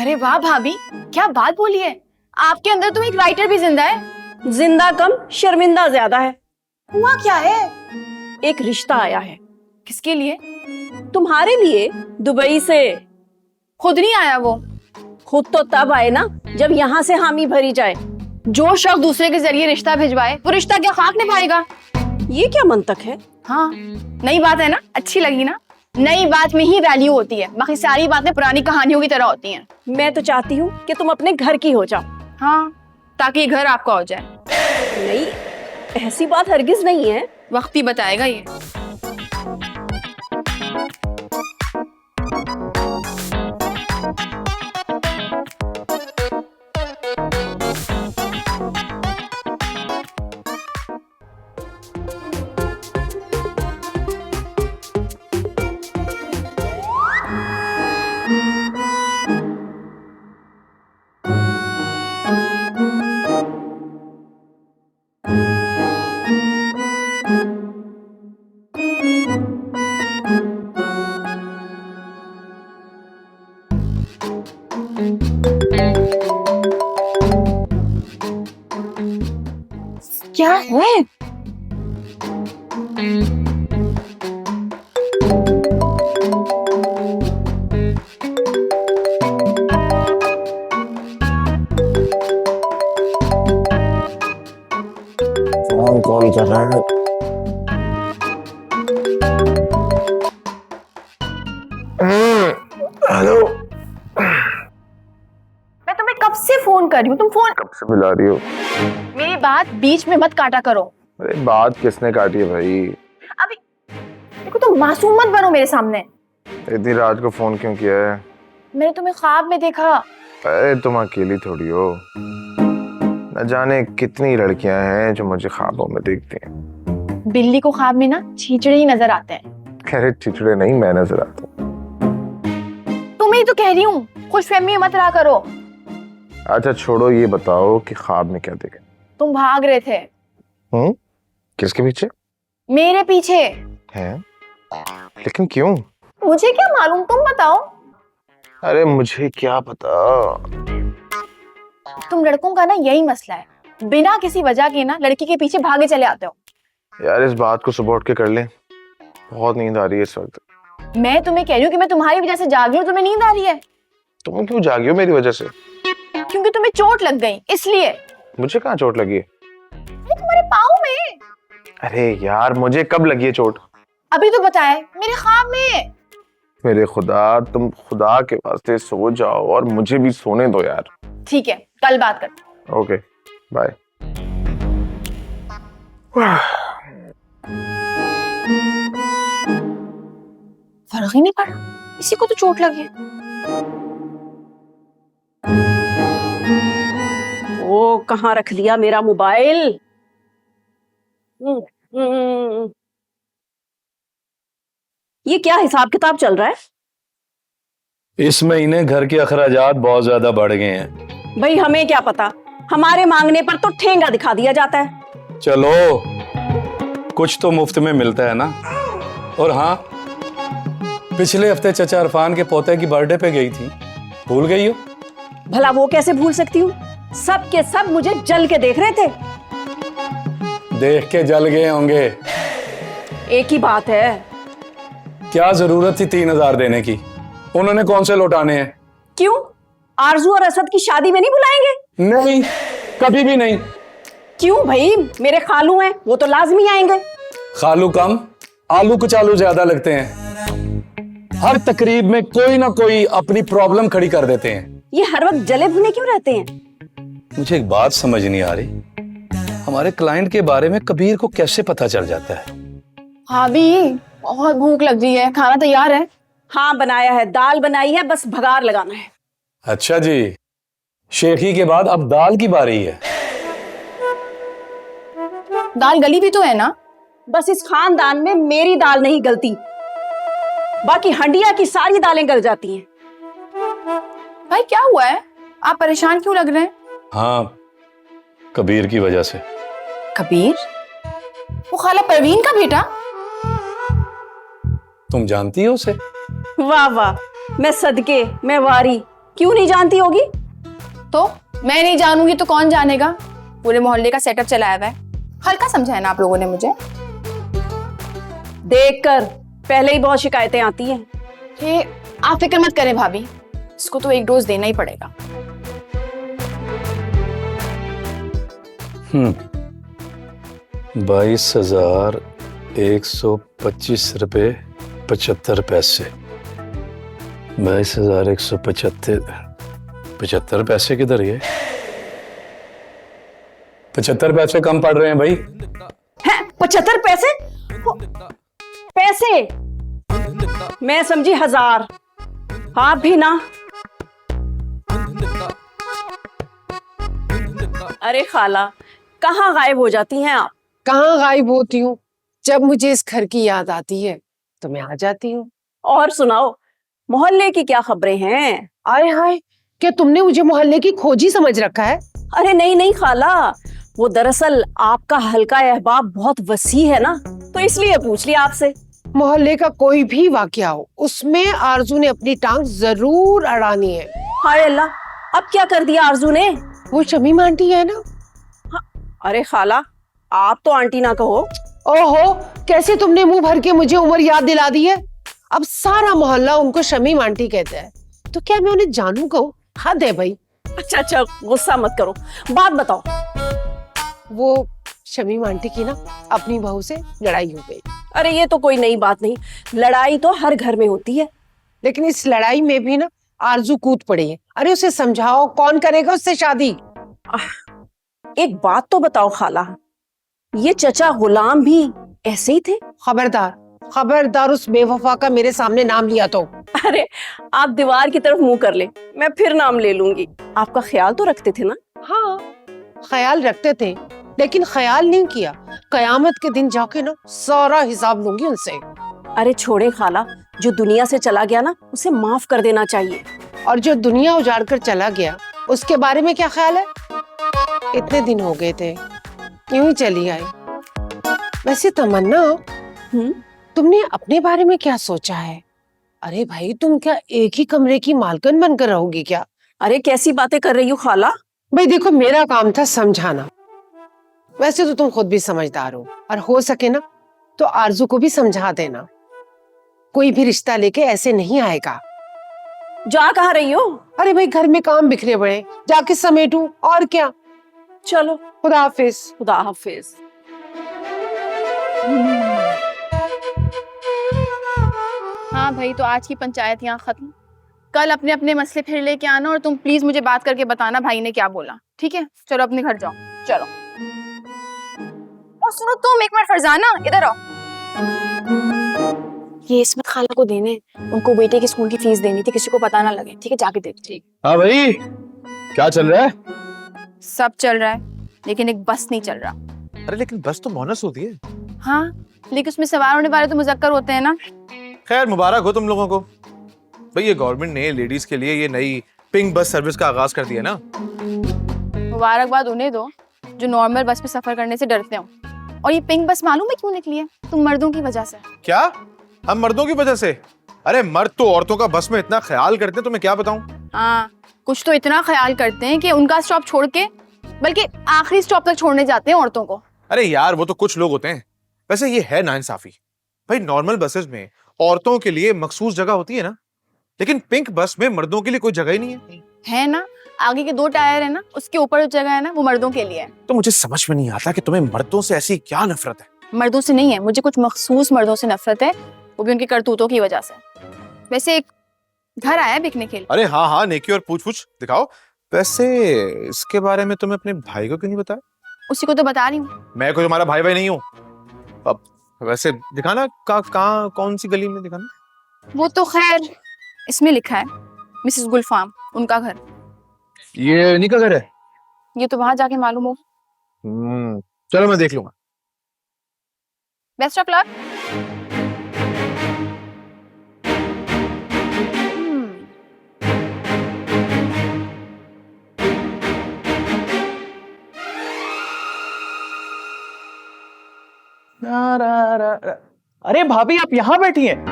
अरे वाह भाभी, क्या बात बोली है। आपके अंदर तो एक राइटर भी जिंदा है। जिंदा कम शर्मिंदा ज्यादा है। हुआ क्या है? एक रिश्ता आया है। किसके लिए? तुम्हारे लिए, दुबई से। खुद नहीं आया वो? खुद तो तब आए ना जब यहाँ से हामी भरी जाए। जो शख्स दूसरे के जरिए रिश्ता भिजवाए वो रिश्ता क्या खाक निभाएगा? ये क्या मंतक है? हाँ, नई बात है ना, अच्छी लगी ना। नई बात में ही वैल्यू होती है, बाकी सारी बातें पुरानी कहानियों की तरह होती हैं। मैं तो चाहती हूँ कि तुम अपने घर की हो जाओ। हाँ, ताकि ये घर आपका हो जाए। नहीं, ऐसी बात हरगिज नहीं है। वक्त ही बताएगा ये। क्या है? फोन कॉल कर रहा है। हेलो। मैं तुम्हें कब से फोन कर रही हूँ, तुम फोन कब से मिला रही हो? मेरी बात बीच में मत काटा करो। अरे बात किसने काटी है भाई? अभी देखो, तुम मासूम मत बनो मेरे सामने। इतनी रात को फोन क्यों किया है? मैंने तुम्हें ख्वाब में देखा। अरे तुम अकेली थोड़ी हो, न जाने कितनी लड़कियां हैं जो मुझे ख्वाबों में देखती हैं। बिल्ली को ख्वाब में ना छींचड़े ही नजर आते हैं। अरे चिचड़े नहीं, मैं नजर आता हूँ। तुम्हें तो कह रही हूँ, खुशफहमी मत रहा करो। अच्छा छोड़ो, ये बताओ कि ख्वाब में क्या देखा? तुम भाग रहे थे। किसके पीछे मेरे पीछे। है? लेकिन क्यों? मुझे क्या मालूम, तुम बताओ। अरे मुझे क्या पता। तुम लड़कों का ना यही मसला है, बिना किसी वजह के ना लड़की के पीछे भागे चले आते हो। यार इस बात को सुबह उठ के कर ले, बहुत नींद आ रही है इस वक्त। मैं तुम्हें कह रही हूँ कि मैं तुम्हारी वजह से जागी हूँ, तुम्हें नींद आ रही है। तुम क्यों जागी हो मेरी वजह से? क्योंकि तुम्हें चोट लग गई इसलिए। मुझे कहाँ चोट लगी है? तुम्हारे पाँव में। अरे यार मुझे कब लगी है चोट? अभी तो बताए, मेरे ख्वाब में। मेरे खुदा, तुम खुदा के वास्ते सो जाओ और मुझे भी सोने दो यार। ठीक है, कल बात करते हैं। Okay bye. फर्क ही नहीं पड़ा, इसी को तो चोट लगी। वो कहाँ रख दिया मेरा मोबाइल? ये क्या हिसाब किताब चल रहा है? इस महीने घर के अखराजात बहुत ज्यादा बढ़ गए हैं। भाई हमें क्या पता, हमारे मांगने पर तो ठेंगा दिखा दिया जाता है। चलो कुछ तो मुफ्त में मिलता है ना। और हाँ, पिछले हफ्ते चचा इरफान के पोते की बर्थडे पे गई थी, भूल गई हो? भला वो कैसे भूल सकती हूँ, सब के सब मुझे जल के देख रहे थे। देख के जल गए होंगे। एक ही बात है। क्या जरूरत थी 3000 देने की? उन्होंने कौन से लौटाने हैं? क्यों, आरजू और असद की शादी में नहीं बुलाएंगे? नहीं, कभी भी नहीं। क्यों भाई, मेरे खालू हैं, वो तो लाजमी आएंगे। खालू कम, आलू कुचालू ज्यादा लगते हैं। हर तकरीब में कोई ना कोई अपनी प्रॉब्लम खड़ी कर देते हैं। ये हर वक्त जले भुने क्यों रहते हैं? मुझे एक बात समझ नहीं आ रही, हमारे क्लाइंट के बारे में कबीर को कैसे पता चल जाता है? हाँ भी, बहुत भूख लग रही है, खाना तैयार है? हाँ बनाया है, दाल बनाई है, बस भगार लगाना है। अच्छा जी, शेखी के बाद अब दाल की बारी है। दाल गली भी तो है ना? बस इस खानदान में मेरी दाल नहीं गलती, बाकी हंडिया की सारी दालें गल जाती हैं। भाई क्या हुआ है, आप परेशान क्यों लग रहे हैं? हाँ, कबीर की वजह से। कबीर? वो खाला परवीन का बेटा? तुम जानती हो उसे? वाह वाह, मैं सदके, मैं वारी, क्यों नहीं जानती होगी? तो मैं नहीं जानूंगी तो कौन जानेगा? पूरे मोहल्ले का सेटअप चलाया हुआ है। हल्का समझा है ना आप लोगों ने मुझे? देखकर पहले ही बहुत शिकायतें आती हैं। ये आप फिक्र मत करें भाभी, इसको तो एक डोज देना ही पड़ेगा। 22,125 रुपये 75 पैसे। 22,175 पैसे किधर गए? 75 पैसे कम पड़ रहे हैं भाई। हैं 75 पैसे? पैसे मैं समझी 1000। आप भी ना। अरे खाला, कहाँ गायब हो जाती हैं आप? कहाँ गायब होती हूँ, जब मुझे इस घर की याद आती है तो मैं आ जाती हूँ। और सुनाओ, मोहल्ले की क्या खबरें हैं? आए हाय, क्या तुमने मुझे मोहल्ले की खोजी समझ रखा है? अरे नहीं नहीं खाला, वो दरअसल आपका हल्का अहबाब बहुत वसी है ना, तो इसलिए पूछ लिया आपसे। मोहल्ले का कोई भी वाकया हो, उसमें आरजू ने अपनी टांग जरूर अड़ानी है। हाय अल्लाह, अब क्या कर दिया आरजू ने? वो शमीम आंटी है ना? अरे खाला, आप तो आंटी ना कहो। ओहो, कैसे तुमने मुंह भर के मुझे उम्र याद दिला दी है। अब सारा मोहल्ला उनको शमीम आंटी कहता है, तो क्या मैं उन्हें जानू कहूँ? हद है भाई। अच्छा अच्छा, गुस्सा मत करो, बात बताओ। वो शमीम आंटी की ना अपनी बहू से लड़ाई हो गई। अरे ये तो कोई नई बात नहीं, लड़ाई तो हर घर में होती है। लेकिन इस लड़ाई में भी ना आरजू कूद पड़ी है। अरे उसे समझाओ, कौन करेगा उससे शादी? एक बात तो बताओ खाला, ये चचा गुलाम भी ऐसे ही थे? खबरदार खबरदार, उस बेवफा का मेरे सामने नाम लिया तो। अरे आप दीवार की तरफ मुंह कर ले, मैं फिर नाम ले लूंगी। आपका ख्याल तो रखते थे ना? हाँ, ख्याल रखते थे, लेकिन ख्याल नहीं किया। कयामत के दिन जाके ना सारा हिसाब लूंगी उनसे। अरे छोड़े खाला, जो दुनिया से चला गया ना, उसे माफ कर देना चाहिए। और जो दुनिया उजाड़ कर चला गया, उसके बारे में क्या ख्याल है? इतने दिन हो गए थे, यूं ही चली आई। वैसे तमन्ना, तुमने अपने बारे में क्या सोचा है? अरे भाई, तुम क्या एक ही कमरे की मालकिन बनकर रहोगी क्या? अरे कैसी बातें कर रही हो खाला? भाई देखो, मेरा काम था समझाना। वैसे तो तुम खुद भी समझदार हो, और हो सके ना तो आरजू को भी समझा देना। कोई भी रिश्ता लेके ऐसे नहीं आएगा। जा कहाँ रही हो? अरे भाई, घर में काम बिखरे पड़े, जाके समेटू, और क्या। चलो, खुदा हाफिज। खुदा हाफिज। हाँ भाई, तो आज की पंचायत यहाँ खत्म। कल अपने अपने मसले फिर लेके आना, और तुम प्लीज मुझे बात करके बताना भाई ने क्या बोला, ठीक है? चलो अपने घर जाओ, चलो। और सुनो तुम, एक मिनट फरजाना, इधर आओ। ये इसमत खाला को देने, उनको बेटे की स्कूल की फीस देनी थी, किसी को पता ना लगे, ठीक है? जाके दे। ठीक। हाँ भाई, क्या चल रहा है? सब चल रहा है, लेकिन एक बस नहीं चल रहा। अरे लेकिन बस तो बोनस होती है। हाँ, लेकिन उसमें सवार होने वाले तो मुजक्कर होते हैं ना। खैर, मुबारक हो तुम लोगों को। भाई ये गवर्नमेंट ने लेडीज के लिए ये नई पिंक बस सर्विस का आगाज कर दिया ना। मुबारकबाद उन्हें दो जो नॉर्मल बस में सफर करने से डरते हो। और ये पिंक बस मालूम है क्यों निकली है? तुम मर्दों की वजह से। क्या? हम मर्दों की वजह से? अरे मर्द तो औरतों का बस में इतना ख्याल करते हैं, तुम्हें क्या बताऊं। हाँ, कुछ तो इतना ख्याल करते हैं कि उनका स्टॉप छोड़ के बल्कि आखिरी स्टॉप तक छोड़ने जाते हैं औरतों को। अरे यार, वो तो कुछ लोग होते हैं। वैसे ये है नाइंसाफी। भाई नॉर्मल बसेस में औरतों के लिए मखसूस जगह होती है ना, लेकिन पिंक बस में मर्दों के लिए कोई जगह ही नहीं है ना? आगे के 2 टायर है ना, उसके ऊपर जो जगह है ना, वो मर्दों के लिए है। तो मुझे समझ में नहीं आता कि तुम्हें मर्दों से ऐसी क्या नफरत है। मर्दों से नहीं है, मुझे कुछ मखसूस मर्दों से नफरत है, वो भी उनकी करतूतों की वजह से। वैसे एक घर आया बिकने के लिए। अरे हाँ हाँ, नेकी और पूछ पूछ दिखाओ। वैसे इसके बारे में तुमने अपने भाई को क्यों नहीं बताया? उसी को तो बता रही हूँ। मैं कोई तुम्हारा भाई नहीं हूँ। अब वैसे दिखाना, कहाँ कौन सी गली में दिखाना। वो तो खैर इसमें लिखा है, मिसेस गुलफाम, उनका घर। ये इन्हीं का घर है? ये तो वहां जाके मालूम हो। चलो मैं देख लूंगा। Best of luck. अरे भाभी, आप यहाँ बैठी हैं?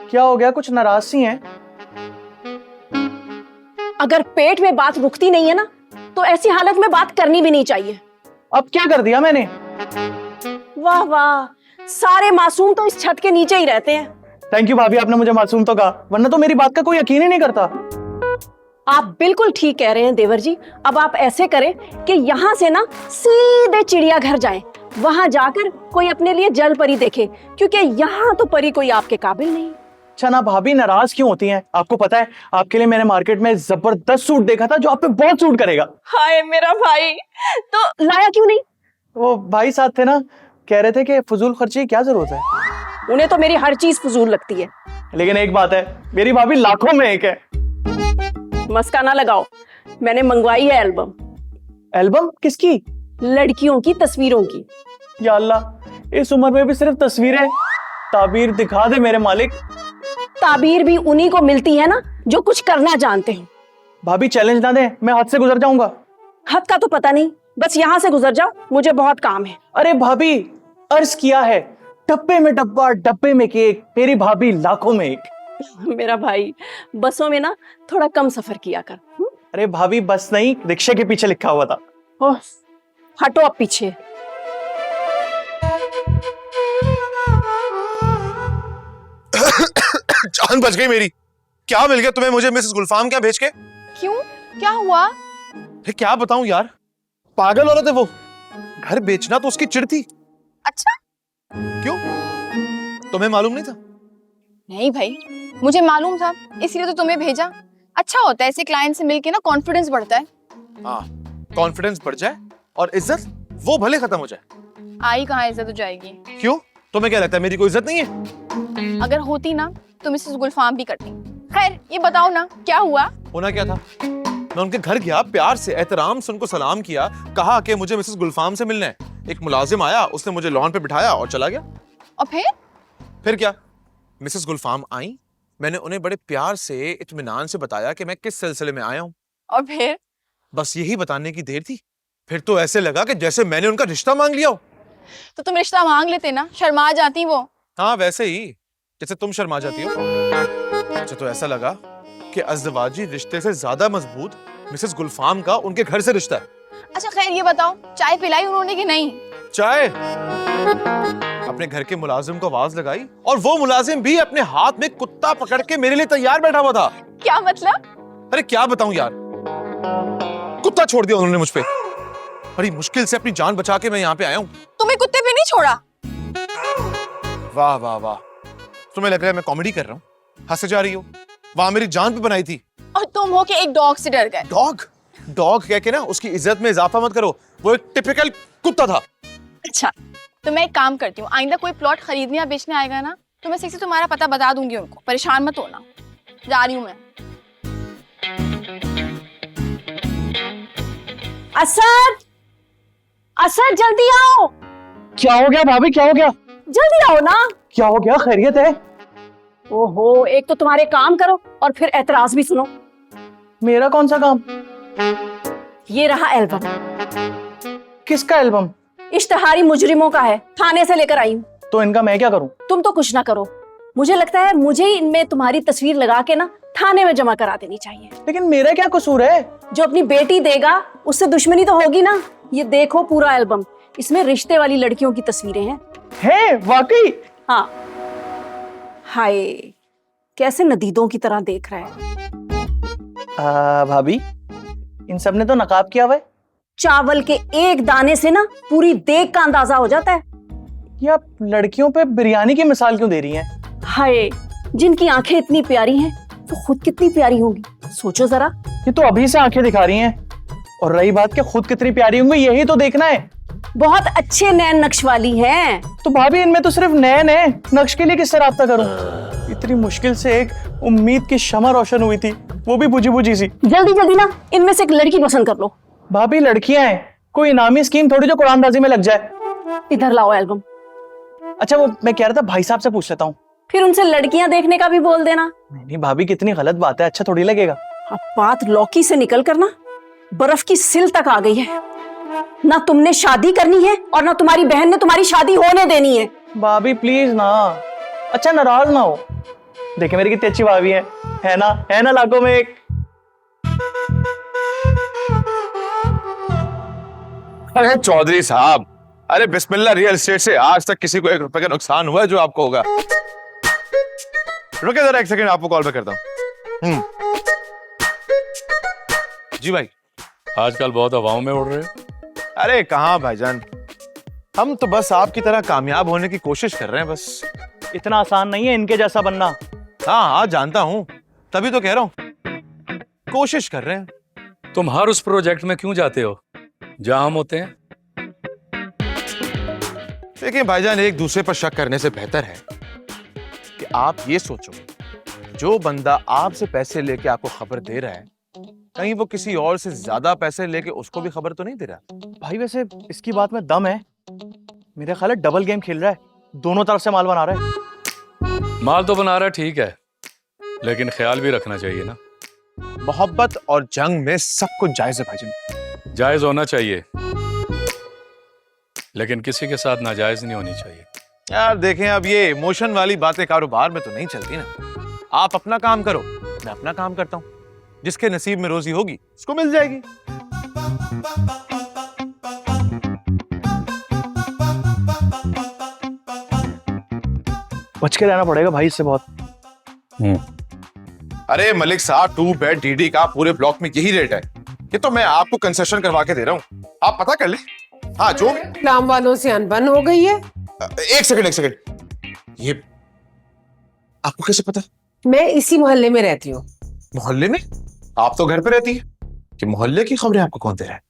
क्या हो गया? कुछ नाराज सी हैं? अगर पेट में बात रुकती नहीं है ना, तो ऐसी हालत में बात करनी भी नहीं चाहिए। अब क्या कर दिया मैंने? वाह वाह, सारे मासूम तो इस छत के नीचे ही रहते हैं। थैंक यू भाभी, आपने मुझे मासूम तो कहा, वरना तो मेरी बात का कोई यकीन ही नहीं करता। आप बिल्कुल ठीक कह रहे हैं देवर जी। अब आप ऐसे करें कि यहाँ से ना सीधे चिड़ियाघर जाएं, वहां जाकर कोई अपने लिए जल परी देखे, क्योंकि यहाँ तो परी कोई आपके काबिल नहीं। अच्छा ना भाभी, नाराज क्यों होती हैं? आपको पता है, आपके लिए मैंने मार्केट में जबरदस्त सूट देखा था जो आप पे बहुत सूट करेगा। हाय मेरा भाई, तो लाया क्यों नहीं? वो भाई साथ थे ना, कह रहे थे कि फजूल खर्ची की क्या जरूरत है। उन्हें तो मेरी हर चीज फजूल लगती है। लेकिन एक बात है, मेरी भाभी लाखों में एक है। मस्का ना लगाओ, मैंने मंगवाई है एल्बम। एल्बम किसकी? लड़कियों की तस्वीरों की। या अल्लाह, इस उम्र में भी सिर्फ तस्वीरें? ताबीर दिखा दे मेरे मालिक। ताबीर भी उन्हीं को मिलती है ना जो कुछ करना जानते हैं। भाभी चैलेंज ना दे, मैं हद से गुजर जाऊंगा। हद का तो पता नहीं, बस यहाँ से गुजर जाओ, मुझे बहुत काम है। अरे भाभी, अर्ज किया है, डब्बे में डब्बा, डब्बे में केक, मेरी भाभी लाखों में एक। मेरा भाई, बसों में ना थोड़ा कम सफर किया कर। अरे भाभी, बस नहीं, रिक्शे के पीछे लिखा हुआ था। ओह, हटो अब पीछे। जान बच गई मेरी। क्या मिल गया तुम्हें मुझे मिसेस गुलफाम क्या भेज के? क्यों, क्या हुआ? क्या बताऊं यार, पागल औरत है वो। घर बेचना तो उसकी चिढ़ थी। अच्छा, क्यों, तुम्हें मालूम नहीं था? नहीं भाई, मुझे मालूम था, इसलिए तो तुम्हें भेजा। अच्छा होता है ऐसे क्लाइंट से मिलके ना, कॉन्फिडेंस बढ़ता है। हाँ, कॉन्फिडेंस बढ़ जाए और इज्जत वो भले खत्म हो जाए। आई कहाँ इज्जत हो जाएगी? क्यों, तुम्हें क्या लगता है मेरी कोई इज्जत नहीं है? अगर होती ना तो मिसेस गुलफाम भी करती। खैर ये बताओ ना, क्या हुआ? होना क्या था, मैं उनके घर गया, प्यार से एहतराम से उनको सलाम किया, कहा कि मुझे मिसेस गुलफाम से मिलना है। एक मुलाजिम आया, उसने मुझे लॉन पे बिठाया और चला गया। और फिर क्या, मिसेस गुलफाम आई, मैंने उन्हें बड़े प्यार से इत्मीनान से बताया कि मैं किस सिलसिले में आया हूँ। और फिर? बस यही बताने की देर थी फिर तो ऐसे लगा कि जैसे मैंने उनका रिश्ता मांग लिया हो। तो तुम रिश्ता मांग लेते ना, शर्मा जाती वो। हाँ वैसे ही जैसे तुम शर्मा जाती हो। मुझे तो ऐसा लगा कि अज़दवाजी रिश्ते से ज्यादा मजबूत मिसेस गुलफाम का उनके घर से रिश्ता है। अच्छा खैर ये बताओ, चाय पिलाई उन्होंने कि नहीं? चाय अपने घर के मुलाजिम को आवाज लगाई और वो मुलाजिम भी अपने हाथ में कुत्ता पकड़ के मेरे लिए तैयार बैठा हुआ था। क्या मतलब? अरे क्या बताऊं यार, कुत्ता छोड़ दिया उन्होंने मुझ पे। बड़ी मुश्किल से अपनी जान बचा के मैं यहाँ पे आया हूँ। तुम्हें कुत्ते पे नहीं छोड़ा? वाह वाह वाह, तुम्हें लग रहा है मैं कॉमेडी कर रहा हूँ, हंसे जा रही हो। वहां मेरी जान पे बनाई थी और तुम हो कि एक डॉग से डर गए। डॉग? डॉग कह के ना उसकी इज्जत में इजाफा मत करो, वो एक टिपिकल कुत्ता था। अच्छा तो मैं एक काम करती हूँ, आइंदा कोई प्लॉट खरीदने या बेचने आएगा ना तो मैं सही से तुम्हारा पता बता दूंगी उनको, परेशान मत होना। जा रही हूँ मैं। असद, असद जल्दी आओ। क्या हो गया भाभी, क्या हो गया? जल्दी आओ ना। क्या हो गया, खैरियत है? ओहो, एक तो तुम्हारे काम करो और फिर एतराज भी सुनो। मेरा कौन सा काम? ये रहा एल्बम। किसका एल्बम? इश्तहारी मुजरिमों का है, थाने से लेकर आई हूँ। तो इनका मैं क्या करूं? तुम तो कुछ ना करो, मुझे लगता है मुझे ही इनमें तुम्हारी तस्वीर लगा के ना थाने में जमा करा देनी चाहिए। लेकिन मेरा क्या कसूर है? जो अपनी बेटी देगा उससे दुश्मनी तो होगी ना। ये देखो पूरा एल्बम, इसमें रिश्ते वाली लड़कियों की तस्वीरें हैं। है वाकई? हाँ। हाय, कैसे नदीदों की तरह देख रहा है। भाभी इन सब ने तो नकाब किया हुआ है। चावल के एक दाने से ना पूरी देग का अंदाजा हो जाता है। ये आप लड़कियों पे बिरयानी की मिसाल क्यों दे रही हैं? हाय, जिनकी आंखें इतनी प्यारी हैं वो खुद कितनी प्यारी होंगी, सोचो जरा। ये तो अभी से आंखें दिखा रही हैं, और रही बात कि खुद कितनी प्यारी होंगी यही तो देखना है। बहुत अच्छे नैन नक्श वाली हैं। तो भाभी इनमें तो सिर्फ नैन है, नक्श के लिए किससे राब्ता करूं? इतनी मुश्किल से एक उम्मीद की शमा रोशन हुई थी, वो भी बुझी बुझी सी। जल्दी जल्दी ना इनमें से एक लड़की पसंद कर लो। भाभी लड़कियां हैं, कोई इनामी स्कीम थोड़ी जो कुरानबाजी में लग जाए। इधर लाओ एल्बम। अच्छा वो मैं कह रहा था भाई साहब से पूछ लेता हूँ। फिर उनसे लड़कियां देखने का भी बोल देना। नहीं भाभी कितनी गलत बात है, अच्छा थोड़ी लगेगा। अब बात लौकी से निकल कर ना बर्फ की सिल तक आ गई है। ना तुमने शादी करनी है और ना तुम्हारी बहन ने तुम्हारी शादी होने देनी है। भाभी प्लीज ना, अच्छा नाराज ना हो। देखिए मेरी कितनी अच्छी भाभी है ना? है ना लाखों में एक। अरे चौधरी साहब, अरे बिस्मिल्लाह, रियल एस्टेट से आज तक किसी को 1 रुपए का नुकसान हुआ है जो आपको होगा? रुके जरा 1 सेकंड, आपको कॉल बैक करता हूँ। जी भाई। आजकल बहुत हवाओं में उड़ रहे हो। अरे कहाँ भाईजान, हम तो बस आपकी तरह कामयाब होने की कोशिश कर रहे हैं बस। इतना आसान नहीं है इनके जैसा बनना। हाँ हाँ जानता हूँ, तभी तो कह रहा हूँ कोशिश कर रहे हैं। तुम हर उस प्रोजेक्ट में क्यों जाते हो जहां हम होते हैं? देखिए भाईजान, एक दूसरे पर शक करने से बेहतर है कि आप ये सोचो, जो बंदा आपसे पैसे लेके आपको खबर दे रहा है, कहीं वो किसी और से ज्यादा पैसे लेके उसको भी खबर तो नहीं दे रहा? भाई वैसे इसकी बात में दम है, मेरा ख्याल है डबल गेम खेल रहा है, दोनों तरफ से माल बना रहा है। माल तो बना रहा है ठीक है, लेकिन ख्याल भी रखना चाहिए ना। मोहब्बत और जंग में सब कुछ जायज है भाईजान। जायज होना चाहिए, लेकिन किसी के साथ नाजायज नहीं होनी चाहिए। यार देखें, अब ये इमोशन वाली बातें कारोबार में तो नहीं चलती ना। आप अपना काम करो, मैं अपना काम करता हूँ। जिसके नसीब में रोजी होगी उसको मिल जाएगी। बच के रहना पड़ेगा भाई इससे बहुत। अरे मलिक साहब, 2 बेड डीडी का पूरे ब्लॉक में यही रेट है। ये तो मैं आपको कंसेशन करवा के दे रहा हूँ, आप पता कर ले। हाँ जो इस्लाम वालों से अनबन हो गई है। एक सेकंड, ये आपको कैसे पता? मैं इसी मोहल्ले में रहती हूँ। मोहल्ले में? आप तो घर पे रहती है, कि मोहल्ले की खबरें आपको कौन दे रहा है?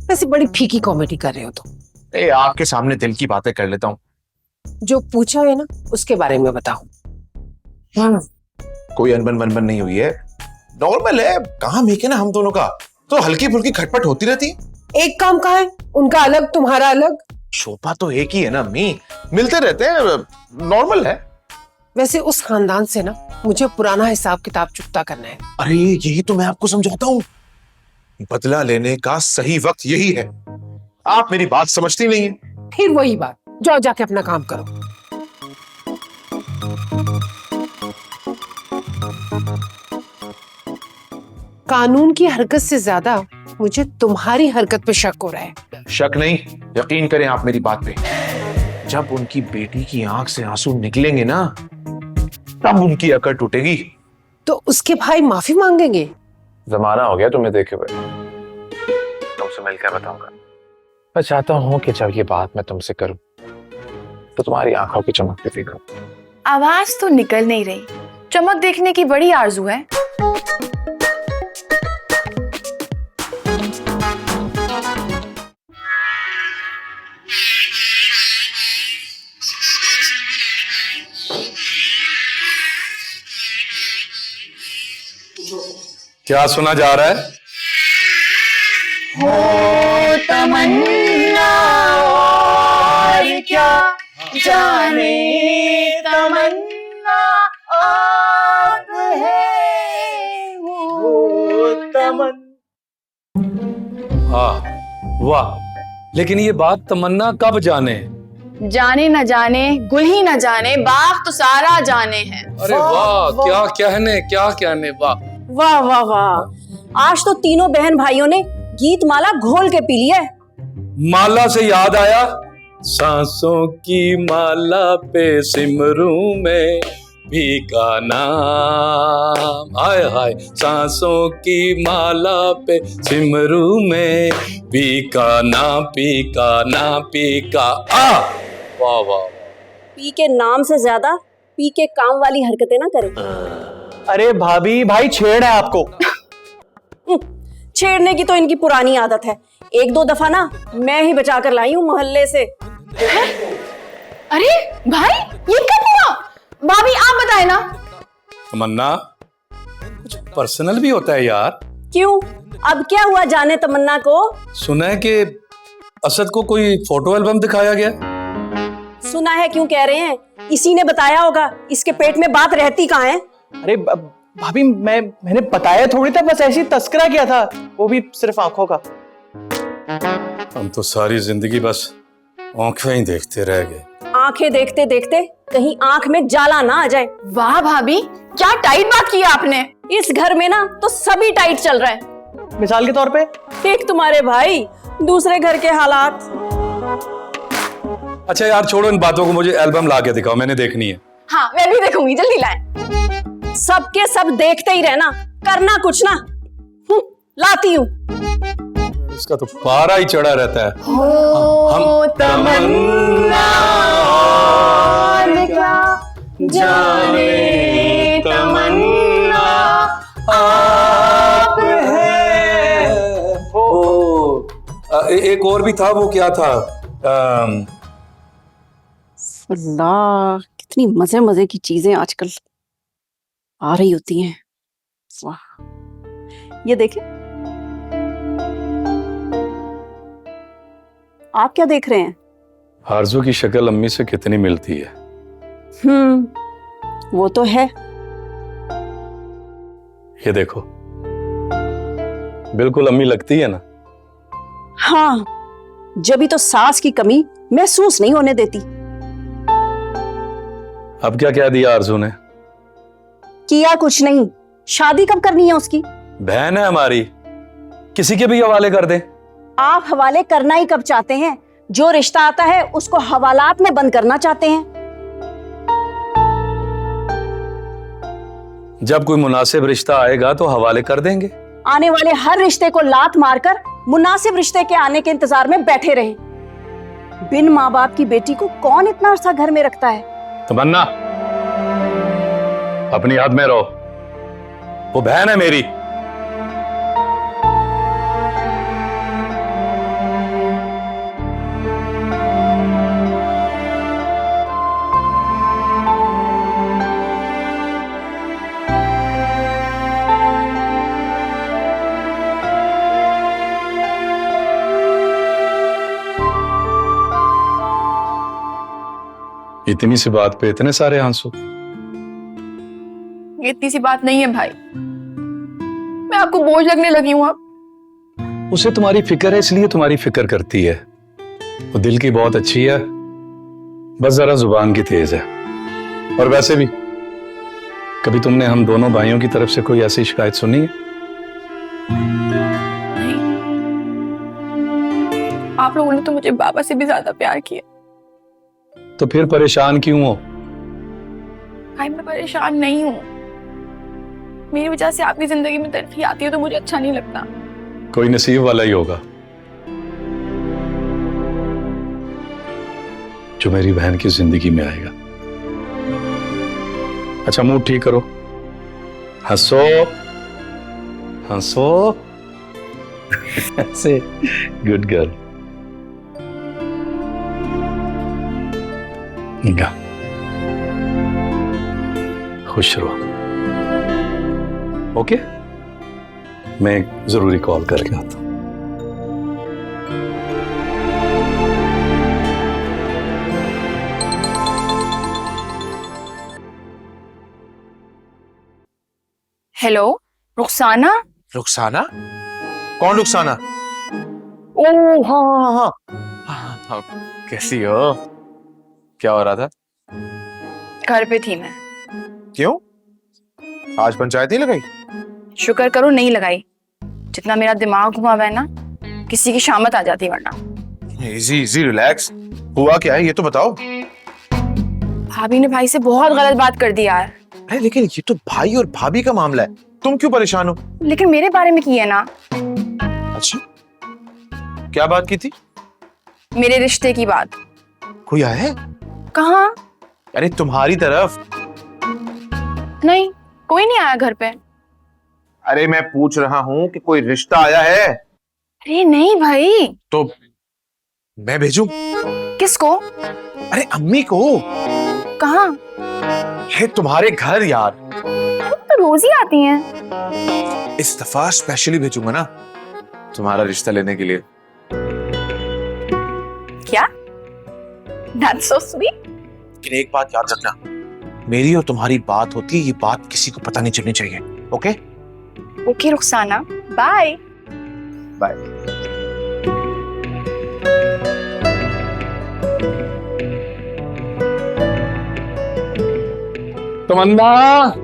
वैसे बड़ी फीकी कॉमेडी कर रहे हो तुम। आपके सामने दिल की बातें कर लेता हूँ। जो पूछा है ना उसके बारे में बताओ। हाँ, कोई अनबन बनबन नहीं हुई है, नॉर्मल है। काम एक है ना हम दोनों का, तो हल्की फुल्की खटपट होती रहती है। एक काम कहाँ है, उनका अलग तुम्हारा अलग। शोभा तो एक ही है ना अम्मी, मिलते रहते हैं, नॉर्मल है। वैसे उस खानदान से ना मुझे पुराना हिसाब किताब चुकता करना है। अरे यही तो मैं आपको समझाता हूँ, बदला लेने का सही वक्त यही है। आप मेरी बात समझती नहीं है। फिर वही बात, जाओ जाके अपना काम करो। कानून की हरकत से ज्यादा मुझे तुम्हारी हरकत पे शक हो रहा है। शक नहीं, यकीन करें आप मेरी बात पे। जब उनकी बेटी की आंख से आंसू निकलेंगे ना, तब उनकी अकड़ टूटेगी। तो उसके भाई माफी मांगेंगे? जमाना हो गया तुम्हें देखे हुए, तुमसे मिलकर बताऊंगा। मैं चाहता हूं कि जब ये बात मैं तुमसे करूं तो तुम्हारी आंखों की चमक भी देखूं। आवाज तो निकल नहीं रही, चमक देखने की बड़ी आरजू है। क्या सुना जा रहा है? हो तमन्ना और क्या जाने तमन्ना आप है वो वाह, लेकिन ये बात तमन्ना कब जाने? जाने न जाने, गुल ही न जाने, बाग तो सारा जाने है। अरे वाह, क्या कहने, वाह वाह वाह वाह, आज तो तीनों बहन भाइयों ने गीत माला घोल के पी लिया है। माला से याद आया, सांसों की माला पे सिमरू में भीगा नाम, हाय हाय, सांसों की माला पे सिमरू में पीका ना आ। वाह वाह, पी के नाम से ज्यादा पी के काम वाली हरकतें ना करें। अरे भाभी, भाई छेड़ है आपको। छेड़ने की तो इनकी पुरानी आदत है। एक दो दफा ना मैं ही बचा कर लाई हूँ मोहल्ले से। अरे भाई, ये कब हुआ? भाभी आप बताए ना। तमन्ना, कुछ पर्सनल भी होता है यार। क्यों, अब क्या हुआ जाने तमन्ना को? सुना है कि असद को कोई फोटो एल्बम दिखाया गया। सुना है क्यों कह रहे हैं? इसी ने बताया होगा, इसके पेट में बात रहती कहाँ है? अरे भाभी, मैंने बताया थोड़ी था, बस ऐसी तस्करा किया था, वो भी सिर्फ आंखों का। हम तो सारी जिंदगी बस आंखें ही देखते रह गए। आंखें देखते देखते कहीं आंख में जाला ना आ जाए। वाह भाभी, क्या टाइट बात की आपने। इस घर में ना तो सभी टाइट चल रहा है। मिसाल के तौर पे एक तुम्हारे भाई, दूसरे घर के हालात। अच्छा यार, छोड़ो इन बातों को, मुझे एल्बम ला के दिखाओ, मैंने देखनी है। हाँ, मैं भी देखूंगी, जल्दी लाएं। सबके सब देखते ही रहना, करना कुछ ना। लाती हूँ। इसका तो पारा ही चढ़ा रहता है। हो तमन्ना और क्या जाने तमन्ना आप है एक और भी था, वो क्या था? अल्लाह, कितनी मजे मजे की चीजें आजकल आ रही होती हैं। वाह, ये देखें। आप क्या देख रहे हैं? आरजू की शक्ल अम्मी से कितनी मिलती है। वो तो है। ये देखो, बिल्कुल अम्मी लगती है ना। हाँ, जब तो सास की कमी महसूस नहीं होने देती। अब क्या कह दिया आरजू ने? किया कुछ नहीं, शादी कब करनी है उसकी? बहन है हमारी, किसी के भी हवाले कर दे। आप हवाले करना ही कब चाहते हैं? जो रिश्ता आता है उसको हवालात में बंद करना चाहते हैं। जब कोई मुनासिब रिश्ता आएगा तो हवाले कर देंगे। आने वाले हर रिश्ते को लात मारकर मुनासिब रिश्ते के आने के इंतजार में बैठे रहे। बिन माँ बाप की बेटी को कौन इतना अरसा घर में रखता है? तमन्ना, अपनी याद में रहो, वो बहन है मेरी। इतनी सी बात पे इतने सारे आंसू। ये इतनी सी बात नहीं है भाई, मैं आपको बोझ लगने लगी हूँ। अब उसे तुम्हारी फिक्र है, इसलिए तुम्हारी फिक्र करती है। वो दिल की बहुत अच्छी है, बस जरा जुबान की तेज है। और वैसे भी कभी तुमने हम दोनों भाइयों की तरफ से कोई ऐसी शिकायत सुनी है? नहीं, आप लोगों ने तो मुझे बाबा से भी ज्यादा प्यार किया। तो फिर परेशान क्यों हो? भाई मैं परेशान नहीं हूँ, मेरी वजह से आपकी जिंदगी में तलखी आती है तो मुझे अच्छा नहीं लगता। कोई नसीब वाला ही होगा जो मेरी बहन की जिंदगी में आएगा। अच्छा मुंह ठीक करो, हंसो हंसो ऐसे, गुड गर्ल। खुश रहो। ओके, मैं एक जरूरी कॉल करके आता हूं। हेलो, रुखसाना? रुखसाना? कौन रुखसाना? ओ हाँ हाँ हाँ हाँ, कैसी हो? क्या हो रहा था? घर पे थी मैं। क्यों? आज पंचायत नहीं लगाई? शुक्र करो नहीं लगाई, जितना मेरा दिमाग घुमा हुआ है ना, किसी की शामत आ जाती वरना। Easy easy relax. हुआ क्या है ये तो बताओ। भाभी ने भाई से बहुत गलत बात कर दी यार। अरे लेकिन ये तो भाई और भाभी का मामला है, तुम क्यों परेशान हो? लेकिन मेरे बारे में की है ना। अच्छा, क्या बात की थी? मेरे रिश्ते की बात। कोई आया है? कहाँ? अरे तुम्हारी तरफ। नहीं, कोई नहीं आया घर पे। अरे मैं पूछ रहा हूँ कि कोई रिश्ता आया है? अरे नहीं भाई। तो मैं भेजूं? किसको? अरे अम्मी को। कहाँ? है तुम्हारे घर यार। तो रोज ही आती हैं। इस दफा स्पेशली भेजूंगा ना तुम्हारा रिश्ता लेने के लिए। क्या? That's so sweet. लेकिन एक बात याद रखना, मेरी और तुम्हारी बात होती है, ये बात किसी को पता नहीं चलनी चाहिए। Okay? Okay Rukhsana, bye. Bye. Tamanna,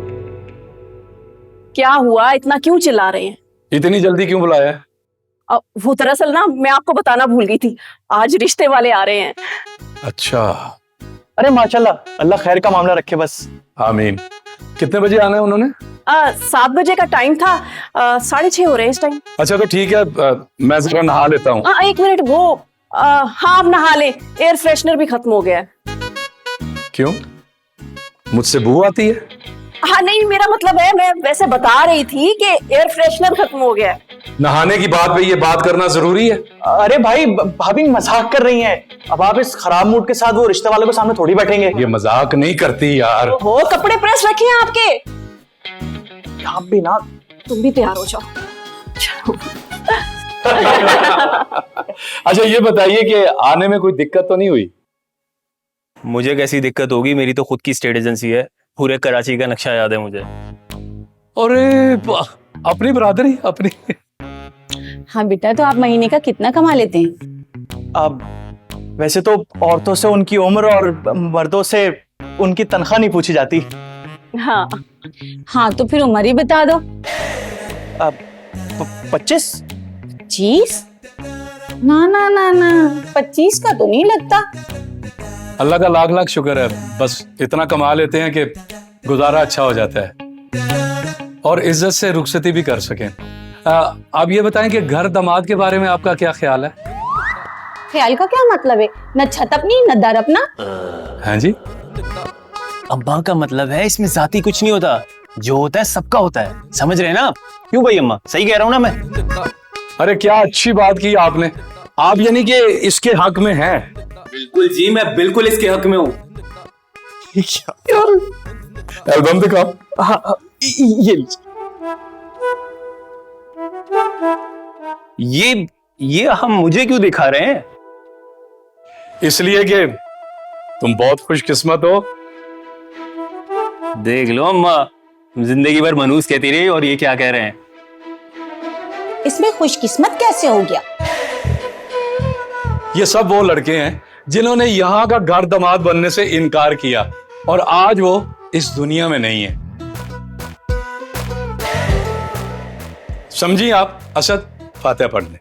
क्या हुआ, इतना क्यों चिल्ला रहे हैं? इतनी जल्दी क्यों बुलाया? अब वो दरअसल ना मैं आपको बताना भूल गई थी, आज रिश्ते वाले आ रहे हैं। अच्छा। अरे माशाल्लाह, अल्लाह खैर का मामला रखे बस। आमीन। कितने बजे आना है उन्होंने? 7 बजे का टाइम था, 6:30 हो रहे हैं इस टाइम। अच्छा तो ठीक है, मैं जरा नहा लेता हूँ। 1 मिनट, वो हाँ आप नहा ले, एयर फ्रेशनर भी खत्म हो गया है। क्यों, मुझसे बू आती है? हाँ नहीं, मेरा मतलब है, मैं वैसे बता रही थी कि एयर फ्रेशनर खत्म हो गया है। नहाने की बात पे ये बात करना जरूरी है? अरे भाई, भाभी मजाक कर रही हैं। अब आप इस खराब मूड के साथ वो रिश्ते वालों के सामने थोड़ी बैठेंगे। ये मजाक नहीं करती यार। हो, कपड़े प्रेस रखे हैं आपके। आप भी ना, तुम भी तैयार हो जाओ। अच्छा ये बताइए कि आने में कोई दिक्कत तो नहीं हुई? मुझे कैसी दिक्कत होगी, मेरी तो खुद की स्टेट एजेंसी है, पूरे कराची का नक्शा याद है मुझे। अरे अपनी बरादरी अपनी। हाँ बेटा, तो आप महीने का कितना कमा लेते हैं? अब वैसे तो औरतों से उनकी उम्र और मर्दों से उनकी तनख्वाह नहीं पूछी जाती। हाँ हाँ, तो फिर उम्र ही बता दो। 25? 25? ना ना ना ना, 25 का तो नहीं लगता। अल्लाह का लाख लाख शुक्र है, बस इतना कमा लेते हैं कि गुजारा अच्छा हो जाता है और इज्जत से रुखसती भी कर सकें। आप ये बताएं कि घर दामाद के बारे में आपका क्या ख्याल है? ख्याल का क्या मतलब है? न छत अपनी न दर अपना। हैं जी? अम्मा का मतलब है इसमें जाती कुछ नहीं होता, जो होता है सबका होता है, समझ रहे हैं ना आप? क्यों भाई अम्मा, सही कह रहा हूं ना मैं? अरे क्या अच्छी बात की आपने, आप यानी कि इसके हक में हैं। बिल्कुल जी, मैं बिल्कुल इसके हक में हूँ। एल्बम दिखाओ। ये हम मुझे क्यों दिखा रहे हैं? इसलिए कि तुम बहुत खुशकिस्मत हो। देख लो अम्मा, जिंदगी भर मनूस कहती रही और ये क्या कह रहे हैं? इसमें खुशकिस्मत कैसे हो गया? ये सब वो लड़के हैं जिन्होंने यहां का घर दामाद बनने से इनकार किया और आज वो इस दुनिया में नहीं है। समझिए आप। असद, फातिहा पढ़ ले।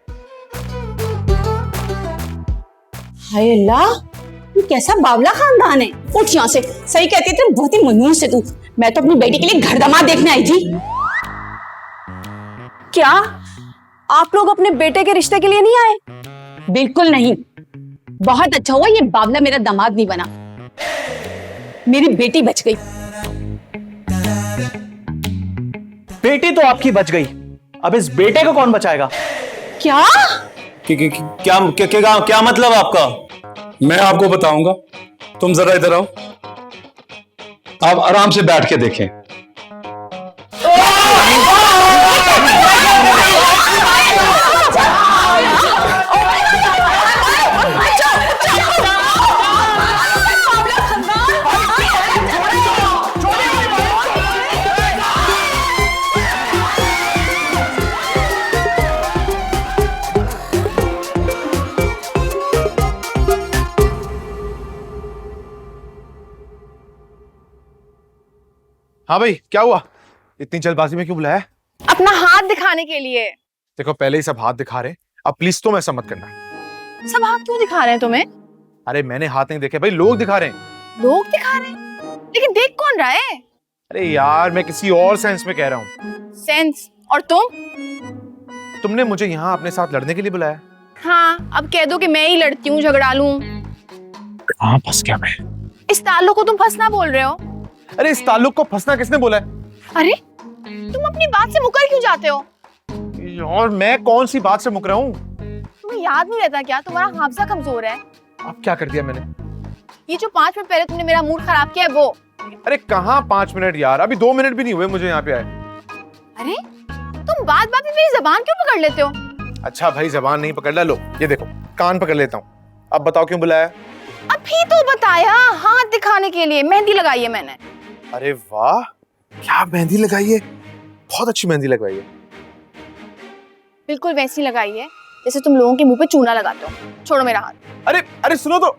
हाय अल्लाह, ये कैसा बावला खानदान है। उठ यहाँ से। सही कहती थी, बहुत ही मनहूस है तू। मैं तो अपनी बेटी के लिए घर दामाद देखने आई थी। क्या आप लोग अपने बेटे के रिश्ते के लिए नहीं आए? बिल्कुल नहीं। बहुत अच्छा हुआ ये बावला मेरा दामाद नहीं बना, मेरी बेटी बच गई। बेटी तो आपकी बच गई, अब इस बेटे को कौन बचाएगा? क्या क्या क्या क्या मतलब आपका? मैं आपको बताऊंगा, तुम जरा इधर आओ। आप आराम से बैठ के देखें। हाँ भाई, क्या हुआ? इतनी जल्दबाजी में क्यों बुलाया? अपना हाथ दिखाने के लिए। देखो, पहले ही सब हाथ दिखा रहे, अब प्लीज तुम ऐसा मत करना। सब हाथ क्यों दिखा रहे हैं तुम्हें? अरे मैंने हाथ नहीं देखे भाई, लोग दिखा रहे हैं। लोग दिखा रहे हैं? लेकिन देख कौन रहा है? अरे यार, मैं किसी और सेंस में कह रहा हूँ। सेंस? और तुमने मुझे यहाँ अपने साथ लड़ने के लिए बुलाया। हाँ, अब कह दो कि मैं ही लड़ती हूँ, झगड़ा लूं। कहाँ फंस गया मैं? इस ताल्लुक को तुम फंसना बोल रहे हो? अरे इस ताल्लुक को फंसना किसने बोला है? अरे तुम अपनी बात से मुकर क्यों जाते हो? और मैं कौन सी बात से मुक रहा हूँ? तुम्हें याद नहीं रहता क्या? तुम्हारा हाफजा कमजोर है। अब क्या कर दिया मैंने? ये जो 5 मिनट पहले तुमने मेरा मूड खराब किया है वो। अरे कहाँ 5 मिनट यार, अभी 2 मिनट भी नहीं हुए मुझे यहाँ पे आए। अरे तुम बात बात में मेरी जबान क्यों पकड़ लेते हो? अच्छा भाई, जबान नहीं पकड़ लो, ये देखो कान पकड़ लेता हूँ। अब बताओ क्यों बुलाया? अभी तो बताया, हाथ दिखाने के लिए। मेहंदी लगाई है मैंने। अरे वाह, क्या मेहंदी लगाई है, बहुत अच्छी मेहंदी लगवाई है। बिल्कुल वैसी लगाई है जैसे तुम लोगों के मुंह पे चूना लगाते हो। छोड़ो मेरा हाथ। अरे अरे सुनो तो।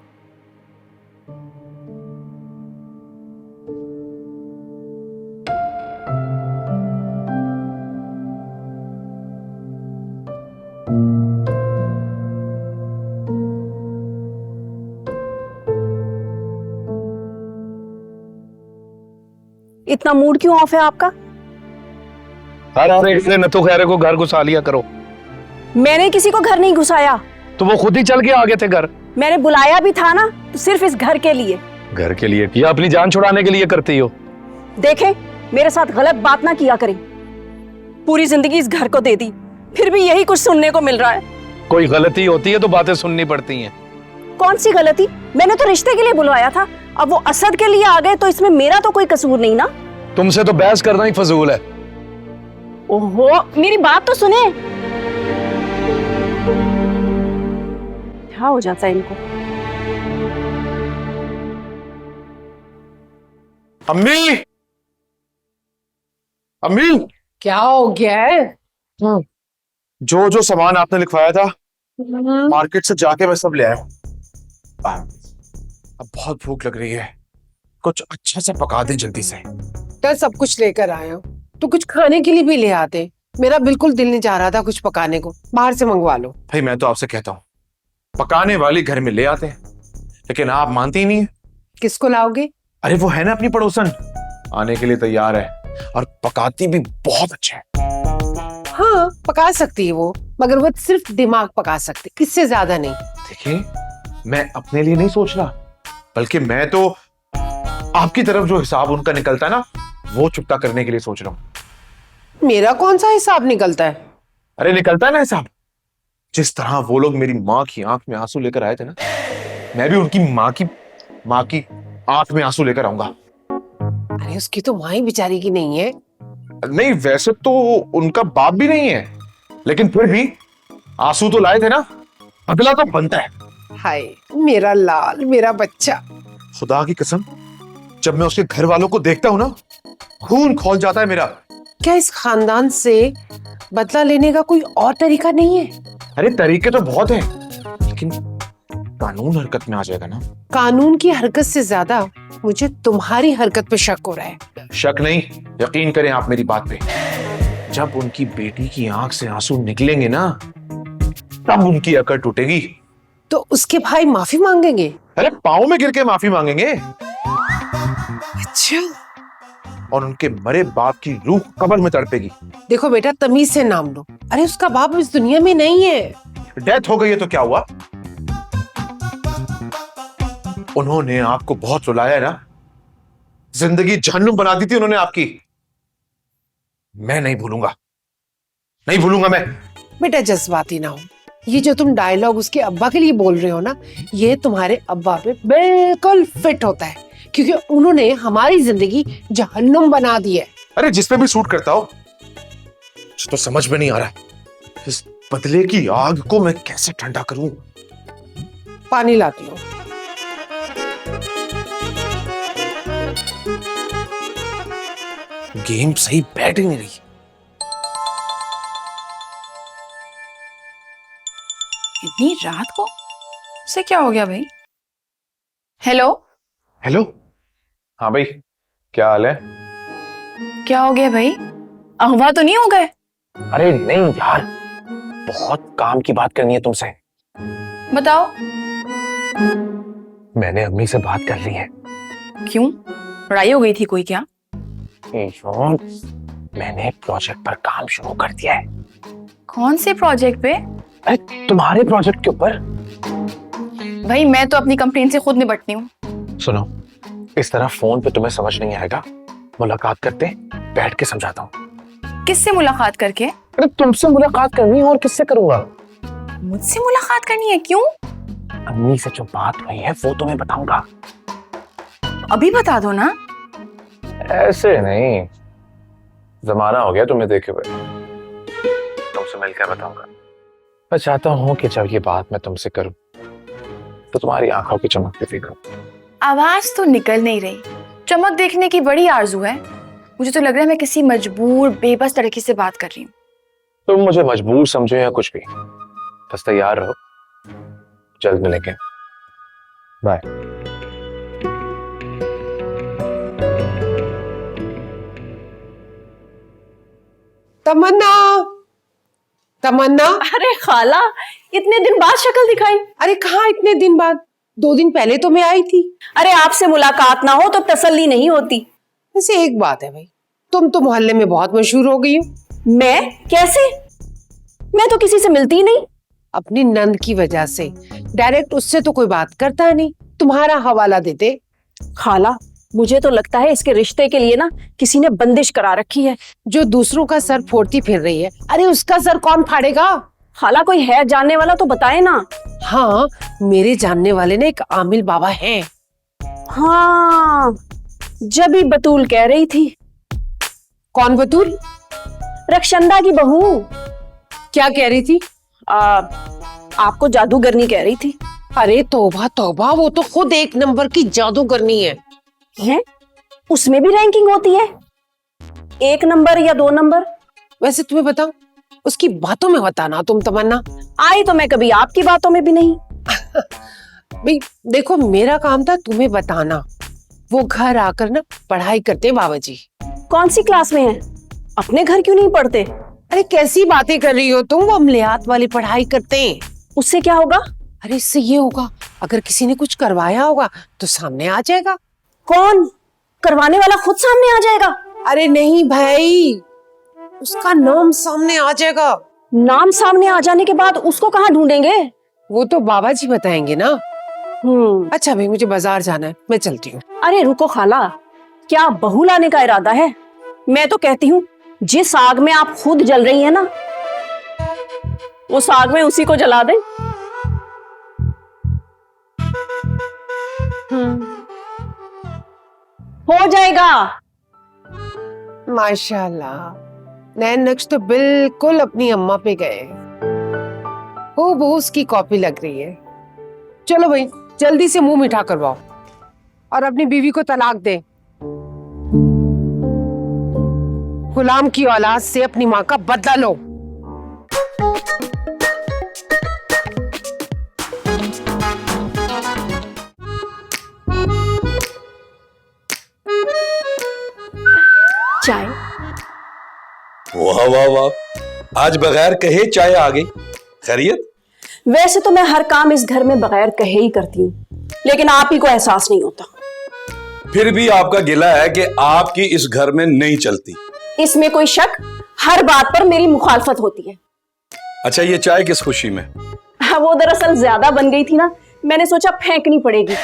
इतना मूड क्यों ऑफ है आपका? अरे इसने न तो खैरे को घर घुसा लिया करो। मैंने किसी को घर नहीं घुसाया। तो वो खुद ही चल के आ गए थे घर। मैंने बुलाया भी था ना, तो सिर्फ इस घर के लिए। घर के लिए? या अपनी जान छुड़ाने के लिए करती हो? देखें, मेरे साथ गलत बात ना किया करें। पूरी जिंदगी इस घर को दे दी, फिर भी यही कुछ सुनने को मिल रहा है। कोई गलती होती है तो बातें सुननी पड़ती हैं। कौन सी गलती? मैंने तो रिश्ते के लिए बुलवाया था, अब वो असद के लिए आ गए तो इसमें मेरा तो कोई कसूर नहीं ना। तुमसे तो बहस करना ही फजूल है। ओहो, मेरी बात तो सुने। क्या हो जाता है इनको? अम्मी, अम्मी, क्या हो गया है? जो जो सामान आपने लिखवाया था मार्केट से जाके मैं सब ले आया। अब बहुत भूख लग रही है, कुछ अच्छा सा पका दे जल्दी से। कल सब कुछ लेकर आया हूँ, तो कुछ खाने के लिए भी ले आते। मेरा बिल्कुल दिल नहीं चाह रहा था कुछ पकाने को, बाहर से मंगवा लो। भाई मैं तो आपसे कहता हूँ, पकाने वाली घर में ले आते हैं, लेकिन आप मानती ही नहीं है। किसको लाओगे? अरे वो है ना अपनी पड़ोसन, आने के लिए तैयार है और पकाती भी बहुत अच्छा है। हाँ, पका सकती है वो, मगर वो सिर्फ दिमाग पका सकती, इससे ज्यादा नहीं। देखिए, मैं अपने लिए नहीं सोच रहा, बल्कि मैं तो आपकी तरफ जो हिसाब उनका निकलता है ना, वो चुकता करने के लिए सोच रहा हूं। मेरा कौन सा हिसाब निकलता है? अरे निकलता है ना हिसाब। जिस तरह वो लोग मेरी माँ की आंख में आंसू लेकर आए थे ना, मैं भी उनकी माँ की आंख में आंसू लेकर आऊंगा। अरे उसकी तो माँ ही बेचारी की नहीं है। नहीं, वैसे तो उनका बाप भी नहीं है, लेकिन फिर भी आंसू तो लाए थे ना, अगला तो बनता है। हाय मेरा लाल, मेरा बच्चा। खुदा की कसम, जब मैं उसके घर वालों को देखता हूं ना, खून खौल जाता है मेरा। क्या इस खानदान से बदला लेने का कोई और तरीका नहीं है? अरे तरीके तो बहुत हैं, लेकिन कानून हरकत में आ जाएगा ना। कानून की हरकत से ज्यादा मुझे तुम्हारी हरकत पे शक हो रहा है। शक नहीं, यकीन करें आप मेरी बात पे। जब उनकी बेटी की आंख से आंसू निकलेंगे ना, तब उनकी अकड़ टूटेगी। तो उसके भाई माफी मांगेंगे? अरे पाँव में गिर के माफी मांगेंगे। अच्छा। और उनके मरे बाप की रूह कब्र में तड़पेगी। देखो बेटा, तमीज से नाम लो। अरे उसका बाप इस दुनिया में नहीं है। डेथ हो गई है तो क्या हुआ? उन्होंने आपको बहुत रुलाया है ना, जिंदगी जहन्नुम बना दी थी उन्होंने आपकी। मैं नहीं भूलूंगा, नहीं भूलूंगा मैं। बेटा जज्बाती ना हो। ये जो तुम डायलॉग उसके अब्बा के लिए बोल रहे हो ना, ये तुम्हारे अब्बा पे बिल्कुल फिट होता है, क्योंकि उन्होंने हमारी जिंदगी जहन्नुम बना दी है। अरे जिस पे भी सूट करता हो। तो समझ में नहीं आ रहा इस बदले की आग को मैं कैसे ठंडा करूं। पानी लाती हूँ। गेम सही बैठ ही नहीं रही। इतनी रात को से क्या हो गया भाई? हेलो हेलो, हाँ भाई, क्या हाल है? क्या हो गया भाई? अगवा तो नहीं हो गए? अरे नहीं यार, बहुत काम की बात करनी है तुमसे। बताओ। मैंने अम्मी से बात कर ली है। क्यों, लड़ाई हो गई थी कोई क्या? यार, मैंने प्रोजेक्ट पर काम शुरू कर दिया है। कौन से प्रोजेक्ट पे? अरे तुम्हारे प्रोजेक्ट के ऊपर। भाई मैं तो अपनी कंप्लेन से खुद निपटती हूँ। सुनो, इस तरह फोन पे तुम्हें समझ नहीं आएगा, मुलाकात करते बैठ के समझाता हूँ। किससे मुलाकात करके? अरे तुमसे मुलाकात करनी है और किससे करूंगा? मुझसे मुलाकात करनी है? क्यों? अम्मी से जो बात हुई है वो तुम्हें बताऊंगा। अभी बता दो ना। ऐसे नहीं, जमाना हो गया तुम्हें देखे हुए। तुमसे मिलकर बताऊंगा। मैं चाहता हूँ कि जब ये बात मैं तुमसे करूं तो तुम्हारी आंखों की चमक भी देखूं। आवाज तो निकल नहीं रही, चमक देखने की बड़ी आरजू है। मुझे तो लग रहा है मैं किसी मजबूर बेबस लड़की से बात कर रही हूँ। तुम मुझे मजबूर समझो या कुछ भी, बस तैयार रहो, जल्द मिलेंगे। बाय। तमन्ना, तमन्ना। अरे खाला, इतने दिन बाद शक्ल दिखाई? अरे कहाँ इतने दिन बाद? 2 दिन पहले तो मैं आई थी। अरे आपसे मुलाकात ना हो तो तसल्ली नहीं होती। वैसे एक बात है भाई, तुम तो मोहल्ले में बहुत मशहूर हो गई हो। मैं? कैसे? मैं तो किसी से मिलती ही नहीं। अपनी नंद की वजह से। डायरेक्ट उससे तो कोई बात करता नहीं, तुम्हारा हवाला देते। खाला, मुझे तो लगता है इसके रिश्ते के लिए ना किसी ने बंदिश करा रखी है। जो दूसरों का सर फोड़ती फिर रही है, अरे उसका सर कौन फाड़ेगा? खाला, कोई है जानने वाला तो बताए ना। हाँ, मेरे जानने वाले ने एक आमिल बाबा हैं। हाँ, जब ही बतूल कह रही थी। कौन बतूल? रक्षंदा की बहू। क्या कह रही थी? आपको जादूगरनी कह रही थी। अरे तौबा तौबा, वो तो खुद एक नंबर की जादूगरनी है। हैं? उसमें भी रैंकिंग होती है? 1 नंबर या 2 नंबर? वैसे तुम्हें बताऊं, उसकी बातों में बताना तुम तमन्ना। आई तो मैं कभी आपकी बातों में भी नहीं। भाई देखो, मेरा काम था तुम्हें बताना। वो घर आकर ना पढ़ाई करते हैं बाबा जी। कौन सी क्लास में है? अपने घर क्यों नहीं पढ़ते? अरे कैसी बातें कर रही हो तुम? वो अमलियात वाली पढ़ाई करते हैं। उससे क्या होगा? अरे इससे ये होगा, अगर किसी ने कुछ करवाया होगा तो सामने आ जाएगा। कौन? करवाने वाला खुद सामने आ जाएगा? अरे नहीं भाई, उसका नाम सामने आ जाएगा। नाम सामने आ जाने के बाद उसको कहाँ ढूंढेंगे? वो तो बाबा जी बताएंगे ना। अच्छा भाई, मुझे बाजार जाना है, मैं चलती हूँ। अरे रुको खाला, क्या बहू लाने का इरादा है? मैं तो कहती हूँ जिस आग में आप खुद जल रही है ना, उस आग में उसी को जला दे। हो जाएगा। माशाल्लाह, नैन नक्श तो बिल्कुल अपनी अम्मा पे गए। वो उसकी कॉपी लग रही है। चलो भाई, जल्दी से मुंह मीठा करवाओ और अपनी बीवी को तलाक दे। गुलाम की औलाद से अपनी माँ का बदला लो। चाय। वाह वाह वाह, आज बगैर कहे चाय आ गई। खैरियत? वैसे तो मैं हर काम इस घर में बगैर कहे ही करती हूँ, लेकिन आप ही को एहसास नहीं होता। फिर भी आपका गिला है कि आपकी इस घर में नहीं चलती। इसमें कोई शक, हर बात पर मेरी मुखालफत होती है। अच्छा, ये चाय किस खुशी में? वो दरअसल ज्यादा बन गई थी ना, मैंने सोचा फेंकनी पड़ेगी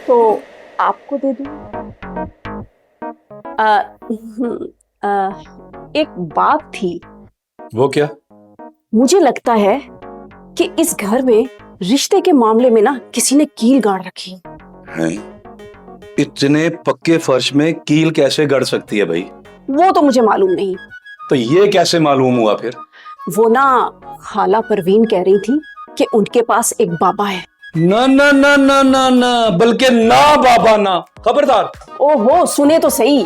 तो आपको दे दूं। एक बात थी। वो क्या? मुझे लगता है कि इस घर में रिश्ते के मामले में ना किसी ने कील गाड़ रखी है। इतने पक्के फर्श में कील कैसे गड़ सकती है भाई? वो तो मुझे मालूम नहीं। तो ये कैसे मालूम हुआ फिर? वो ना खाला परवीन कह रही थी कि उनके पास एक बाबा है। ना ना ना ना ना ना, बल्कि ना बाबा ना, खबरदार। ओहो, सुने तो सही।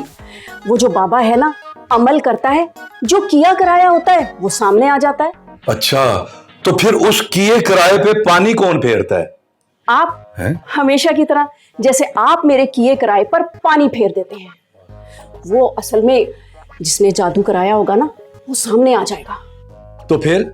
वो जो बाबा है ना, अमल करता है, जो किया कराया होता है वो सामने आ जाता है। अच्छा, तो फिर उस किए किराए पे पानी कौन फेरता है? आप है? हमेशा की तरह, जैसे आप मेरे किए किराए पर पानी फेर देते हैं। वो असल में जिसने जादू कराया होगा ना, वो सामने आ जाएगा। तो फिर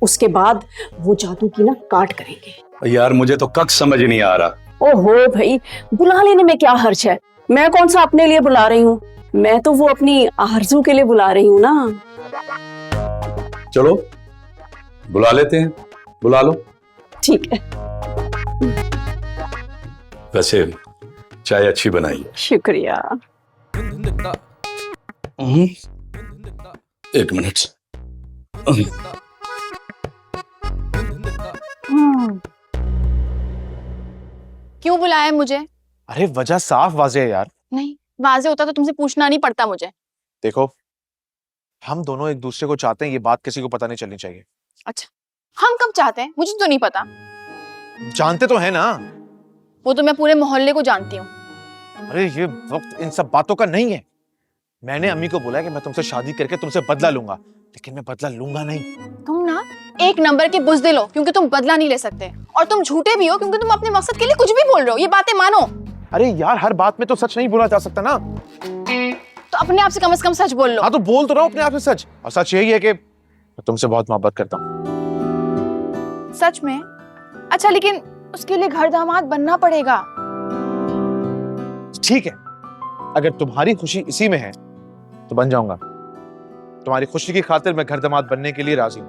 उसके बाद वो जादू की ना काट करेंगे। यार मुझे तो कख समझ नहीं आ रहा। ओहो भाई, बुला लेने में क्या हर्ज है? मैं कौन सा अपने लिए बुला रही हूँ, मैं तो वो अपनी आरज़ू के लिए बुला रही हूँ ना। चलो बुला लेते हैं, बुला लो। ठीक है। वैसे चाय अच्छी बनाई है। शुक्रिया। एक मिनट। क्यों बुलाया मुझे? अरे वजह साफ वाज़ेह है यार। नहीं, वाज़ेह होता तो तुमसे पूछना नहीं पड़ता मुझे। देखो, हम दोनों एक दूसरे को चाहते हैं, ये बात किसी को पता नहीं चलनी चाहिए। अच्छा, हम कब चाहते हैं? मुझे तो नहीं पता। जानते तो है ना। वो तो मैं पूरे मोहल्ले को जानती हूँ। अरे ये वक्त इन सब बातों का नहीं है। मैंने अम्मी को बोला कि मैं तुमसे शादी करके तुमसे बदला लूंगा, लेकिन मैं बदला लूंगा नहीं। तुम ना एक नंबर के बुज़दिल हो, क्योंकि तुम बदला नहीं ले सकते, और तुम झूठे भी हो क्योंकि तुम अपने मकसद के लिए कुछ भी बोल रहे हो। ये बातें मानो। अरे यार, हर बात में तो सच नहीं बोला जा सकता ना। तो अपने आप से कम सच बोल लो। हाँ, तो बोल तो रहा हूँ अपने आप से सच, और सच यही है कि मैं तुमसे बहुत मोहब्बत करता हूँ। सच में? अच्छा, लेकिन उसके लिए घर दामाद बनना पड़ेगा। ठीक है, अगर तुम्हारी खुशी इसी में है तो बन जाऊंगा। तुम्हारी खुशी की खातिर मैं घर दामाद बनने के लिए राजी हूं।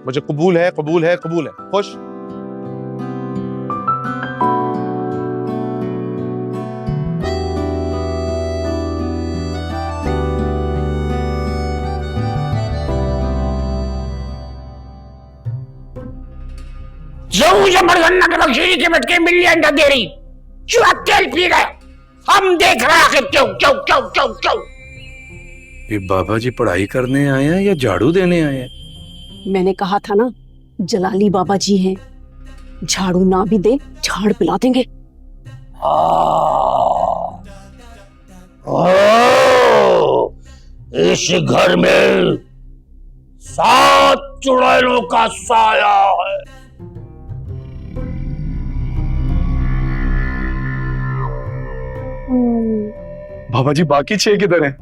मुझे कबूल है, कबूल है, कबूल है। खुश? जो जबरदस्त बख्शी के बटके मिलियन दे रही, जो अकेल पी गए, हम देख रहे हैं क्यों क्यों क्यों क्यों क्यों। ये बाबा जी पढ़ाई करने आए हैं या झाड़ू देने आए हैं? मैंने कहा था ना, जलाली बाबा जी हैं, झाड़ू ना भी दे झाड़ पिला देंगे। इस घर में 7 चुड़ैलों का साया है। बाबा जी बाकी 6 किधर हैं?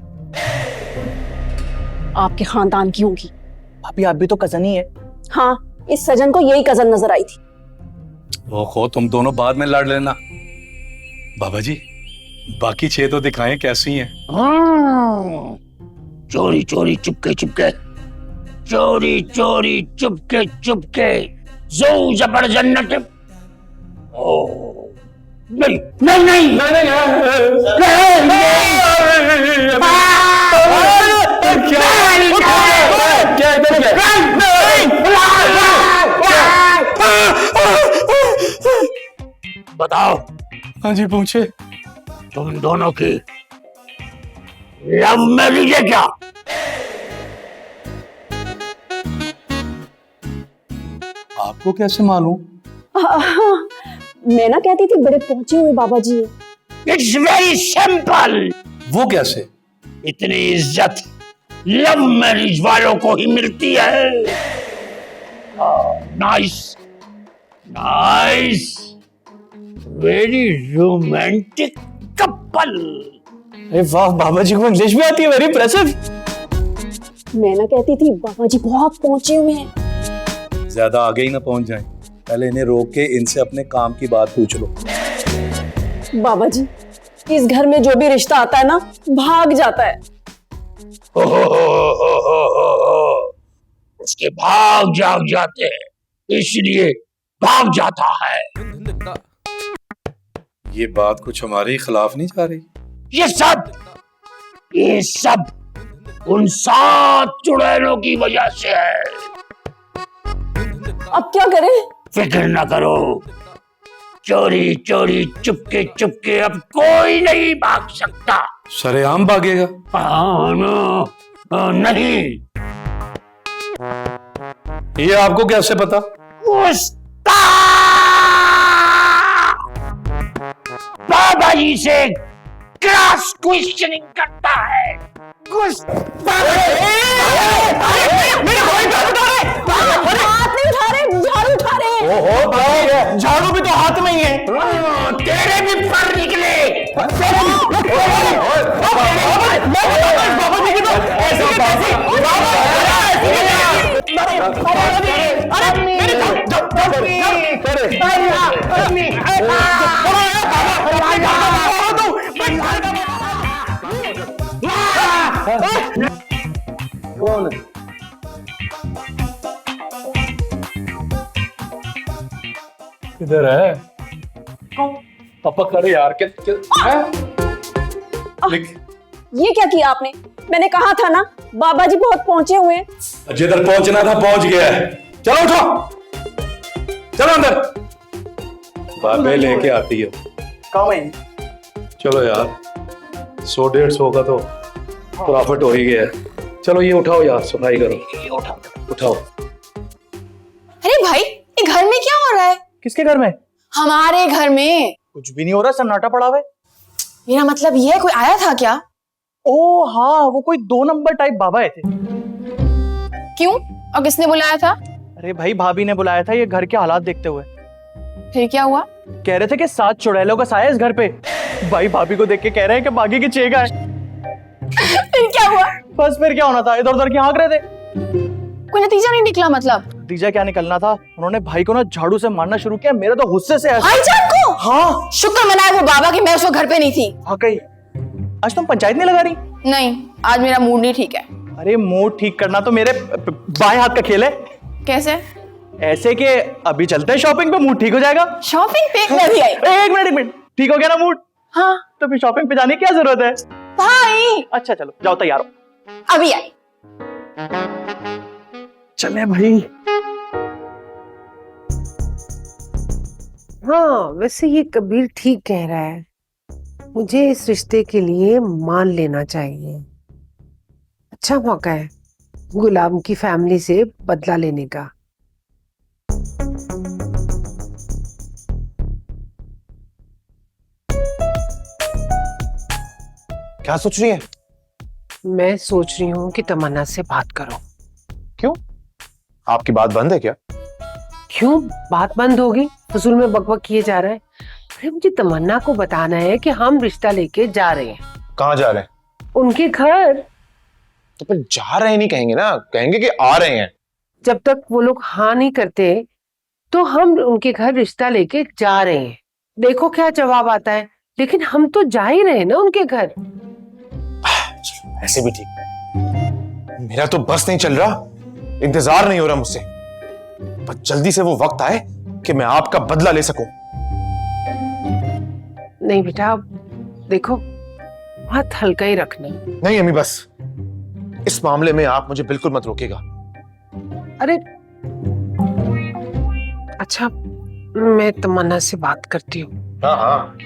आपके खानदान की होंगी। भाभी, आप भी तो कजन ही है। हाँ, इस सजन को यही कजन नजर आई थी। ओहो, तुम दोनों बाद में लड़ लेना। बाबा जी बाकी 6 तो दिखाएं कैसी हैं। चोरी चोरी चुपके चुपके, चोरी चोरी चुपके चुपके, जो जबर जन्नत। ओ नहीं नहीं नहीं बताओ। हाँ जी, पूछे। तुम दोनों की लव मैरिज है क्या? आपको कैसे मालूम? मैं ना कहती थी बड़े पहुंचे हुए बाबा जी। It's very simple. वो कैसे? इतनी इज्जत लव मैरिज वालों को ही मिलती है। Nice nice, very romantic couple. अरे वाह, बाबा जी को इंग्लिश भी आती है, वेरी इंप्रेसिव। मैं ना कहती थी बाबा जी बहुत पहुंचे हुए हैं। ज्यादा आगे ही ना पहुंच जाएं। पहले इन्हें रोक के इनसे अपने काम की बात पूछ लो। बाबा जी, इस घर में जो भी रिश्ता आता है ना, भाग जाता है। उसके भाग जाग जाते हैं, इसलिए भाग जाता है। ये बात कुछ हमारे खिलाफ नहीं जा रही। ये सब उन 7 चुड़ैलों की वजह से है। अब क्या करें? फिक्र न करो, चोरी चोरी चुपके चुपके अब कोई नहीं भाग सकता। सरेआम भागेगा? नहीं। ये आपको कैसे पता? बाबा जी से क्रॉस क्वेश्चनिंग करता है। हाथ नहीं उठा रहे, झाड़ू उठा रहे। ओहो, झाड़ू भी तो हाथ में ही है। तेरे भी पर निकले। बाबा जी की तो ऐसे कैसे? किधर है? पापा करे यार के ये क्या किया आपने? मैंने कहा था ना बाबा जी बहुत पहुंचे हुए हैं। जिधर पहुंचना था पहुंच गया है। चलो उठो, चलो अंदर। बाबे लेके आती है। चलो यार, 100-150 का तो प्रॉफिट हो ही गया है। चलो ये उठाओ यार, सफाई करो। उठाओ। अरे भाई, ये घर में क्या हो रहा है? किसके घर में? हमारे घर में। कुछ भी नहीं हो रहा, सन्नाटा पड़ा हुआ है। मेरा मतलब ये है, कोई आया था क्या? ओ हाँ, वो कोई 2 नंबर टाइप बाबा आए थे। क्यों? और किसने बुलाया था? अरे भाई, भाभी ने बुलाया था ये घर के हालात देखते हुए। फिर क्या हुआ? कह रहे थे कि 7 चुड़ैलों का साया इस घर पे। भाई भाभी को देख के कह रहे हैं कि बागी की चेगा है। फिर क्या हुआ? बस फिर क्या होना था, इधर उधर की हाँक रहे थे। कोई नतीजा नहीं निकला मतलब? नतीजा क्या निकलना था, उन्होंने भाई को ना झाड़ू से मारना शुरू किया। मेरा तो गुस्से से भाईजान को? हाँ। शुक्र मनाए वो बाबा की मैं उस वक्त घर पे नहीं थी। हाँ कही। आज तुम पंचायत नहीं लगा रही? नहीं, आज मेरा मूड नहीं ठीक है। अरे मूड ठीक करना तो मेरे बाएं हाथ का खेल है। कैसे? ऐसे कि अभी चलते हैं शॉपिंग पे, मूड ठीक हो जाएगा। शॉपिंग पे? मैं भी आई। एक मिनट, ठीक हो गया ना मूड? हाँ। तो फिर शॉपिंग पे जाने की क्या जरूरत है? भाई। अच्छा चलो, जाओ तैयार हो। अभी आई। चले भाई। हाँ, वैसे ये कबीर ठीक कह रहा है। मुझे इस रिश्ते के लिए मान लेना चाहिए। अच्छा मौका है गुलाम की फैमिली से बदला लेने का। क्या सोच रही है? मैं सोच रही हूँ कि तमन्ना से बात करो। क्यों? आपकी बात बंद है क्या? क्यों बात बंद होगी? फजूल में बकबक किए जा रहा है। अरे मुझे तमन्ना को बताना है कि हम रिश्ता लेके जा रहे हैं। कहाँ जा रहे हैं? उनके घर। तो फिर जा रहे नहीं कहेंगे ना, कहेंगे कि आ रहे हैं। जब तक वो लोग हाँ नहीं करते तो हम उनके घर रिश्ता लेके जा रहे हैं। देखो क्या जवाब आता है। लेकिन हम तो जा ही रहे हैं ना उनके घर। ऐसे भी ठीक है। मेरा तो बस नहीं चल रहा, इंतजार नहीं हो रहा मुझसे। बस जल्दी से वो वक्त आए कि मैं आपका बदला ले सकूं। नहीं बेटा, देखो हाथ हल्का ही रखना। नहीं अम्मी, बस इस मामले में आप मुझे बिल्कुल मत रोकेगा। अरे अच्छा, मैं तमन्ना से बात करती हूँ। हाँ हाँ।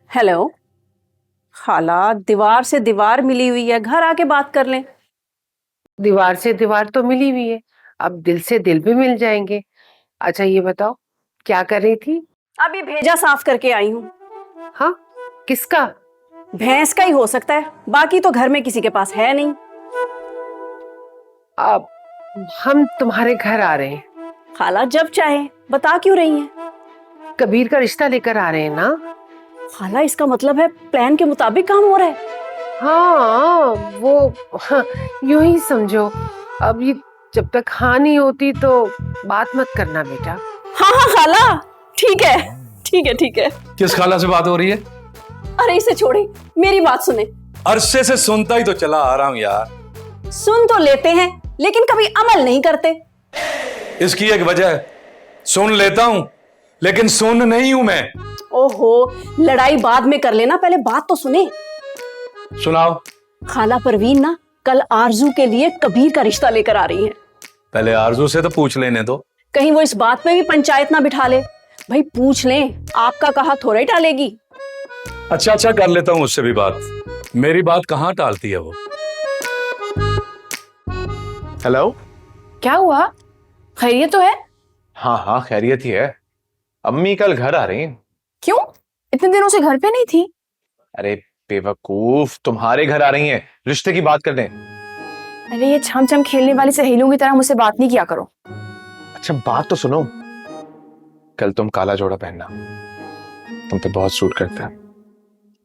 हेलो। हालात दीवार से दीवार मिली हुई है, घर आके बात कर लें। दीवार से दीवार तो मिली हुई है, अब दिल से दिल भी मिल जाएंगे। अच्छा ये बताओ क्या कर रही थी? अभी भेजा साफ करके आई हूँ। हाँ, किसका? भैंस का ही हो सकता है, बाकी तो घर में किसी के पास है नहीं। अब हम तुम्हारे घर आ रहे हैं। खाला जब चाहे बता क्यों रही हैं? कबीर का रिश्ता लेकर आ रहे हैं ना। खाला इसका मतलब है प्लान के मुताबिक काम हो रहा है। हाँ वो हाँ, यूं ही समझो। अब ये जब तक हाँ नहीं होती तो बात मत करना बेटा। हाँ हाँ खाला, ठीक है ठीक है ठीक है। किस खाला से बात हो रही है? अरे इसे छोड़े, मेरी बात सुने। अरसे से सुनता ही तो चला आ रहा हूं यार। सुन तो लेते हैं लेकिन कभी अमल नहीं करते। इसकी एक वजह है, सुन लेता हूं लेकिन सुन नहीं हूं मैं। ओहो, लड़ाई बाद में कर लेना, पहले बात तो सुने। सुनाओ। खाला परवीन ना कल आरजू के लिए कबीर का रिश्ता लेकर आ रही है। पहले आरजू से तो पूछ लेने दो। कहीं वो इस बात पे भी पंचायत ना बिठा ले। भाई पूछ लें, आपका कहा थोड़ा ही टालेगी। अच्छा कर लेता हूं उससे भी बात। मेरी बात कहाँ टालती है वो। हेलो। क्या हुआ, खैरियत तो है? हाँ खैरियत ही है। अम्मी कल घर आ रही हैं। क्यों, इतने दिनों से घर पे नहीं थी? अरे बेवकूफ, तुम्हारे घर आ रही हैं, रिश्ते की बात करने। अरे ये छम छम खेलने वाली सहेलियों की तरह मुझसे बात नहीं किया करो। अच्छा बात तो सुनो, कल तुम काला जोड़ा पहनना, तुम पे बहुत सूट करता है।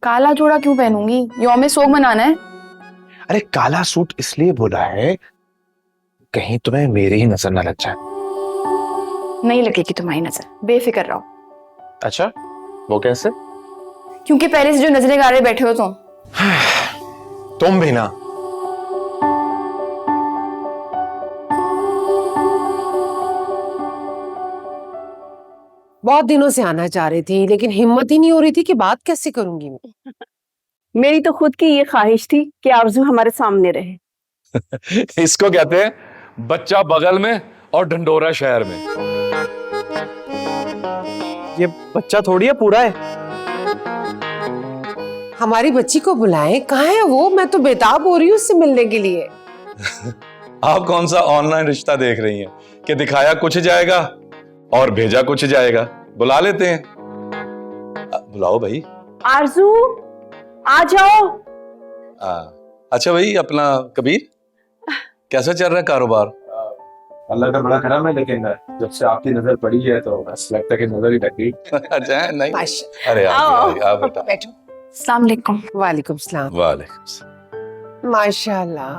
काला जोड़ा क्यों पहनूंगी, यौम सोग मनाना है। अरे काला सूट इसलिए बोला है कहीं तुम्हें मेरी ही नजर ना लग जाए। नहीं लगेगी तुम्हारी नजर, बेफिक्र रहो। अच्छा वो कैसे? क्योंकि पहले से जो नजरें गाड़े बैठे हो तुम भी ना। बहुत दिनों से आना चाह रही थी लेकिन हिम्मत ही नहीं हो रही थी कि बात कैसे करूंगी मैं। मेरी तो खुद की ये ख्वाहिश थी कि आरजू हमारे सामने रहे। इसको कहते हैं बच्चा बगल में और ढंडोरा शहर में। ये बच्चा थोड़ी है, पूरा है। हमारी बच्ची को बुलाएं, कहाँ है वो? मैं तो बेताब हो रही हूँ उससे मिलने के लिए। आप कौन सा ऑनलाइन रिश्ता देख रही हैं कि दिखाया कुछ जाएगा और भेजा कुछ जाएगा? बुला लेते हैं। बुलाओ भाई। आरजू आ जाओ। अच्छा भाई, अपना कबीर कैसा चल रहा है कारोबार? अल्लाह का बड़ा करम है, लेकिन जब से आपकी नजर पड़ी है तो बस लगता है कि नजर ही लग गई। अच्छा नहीं, अरे आप बेटा बैठो। अस्सलाम वालेकुम। वालेकुम सलाम। वालेकुम सलाम। माशाल्लाह,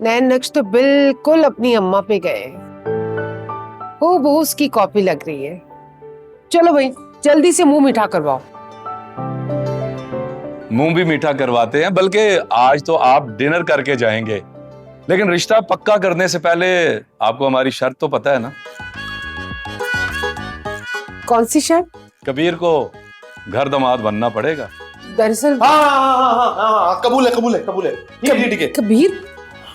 नैन नक्श तो बिल्कुल अपनी अम्मा पे गए। वो बहुत उसकी कॉपी लग रही है। चलो भाई जल्दी से मुंह मीठा करवाओ। मुंह भी मीठा करवाते हैं, बल्कि आज तो आप डिनर करके जाएंगे, लेकिन रिश्ता पक्का करने से पहले आपको हमारी शर्त तो पता है ना? कौन सी शर्त? कबीर को घर दामाद बनना पड़ेगा। दरअसल हाँ, कबूल है। ठीक है। कबीर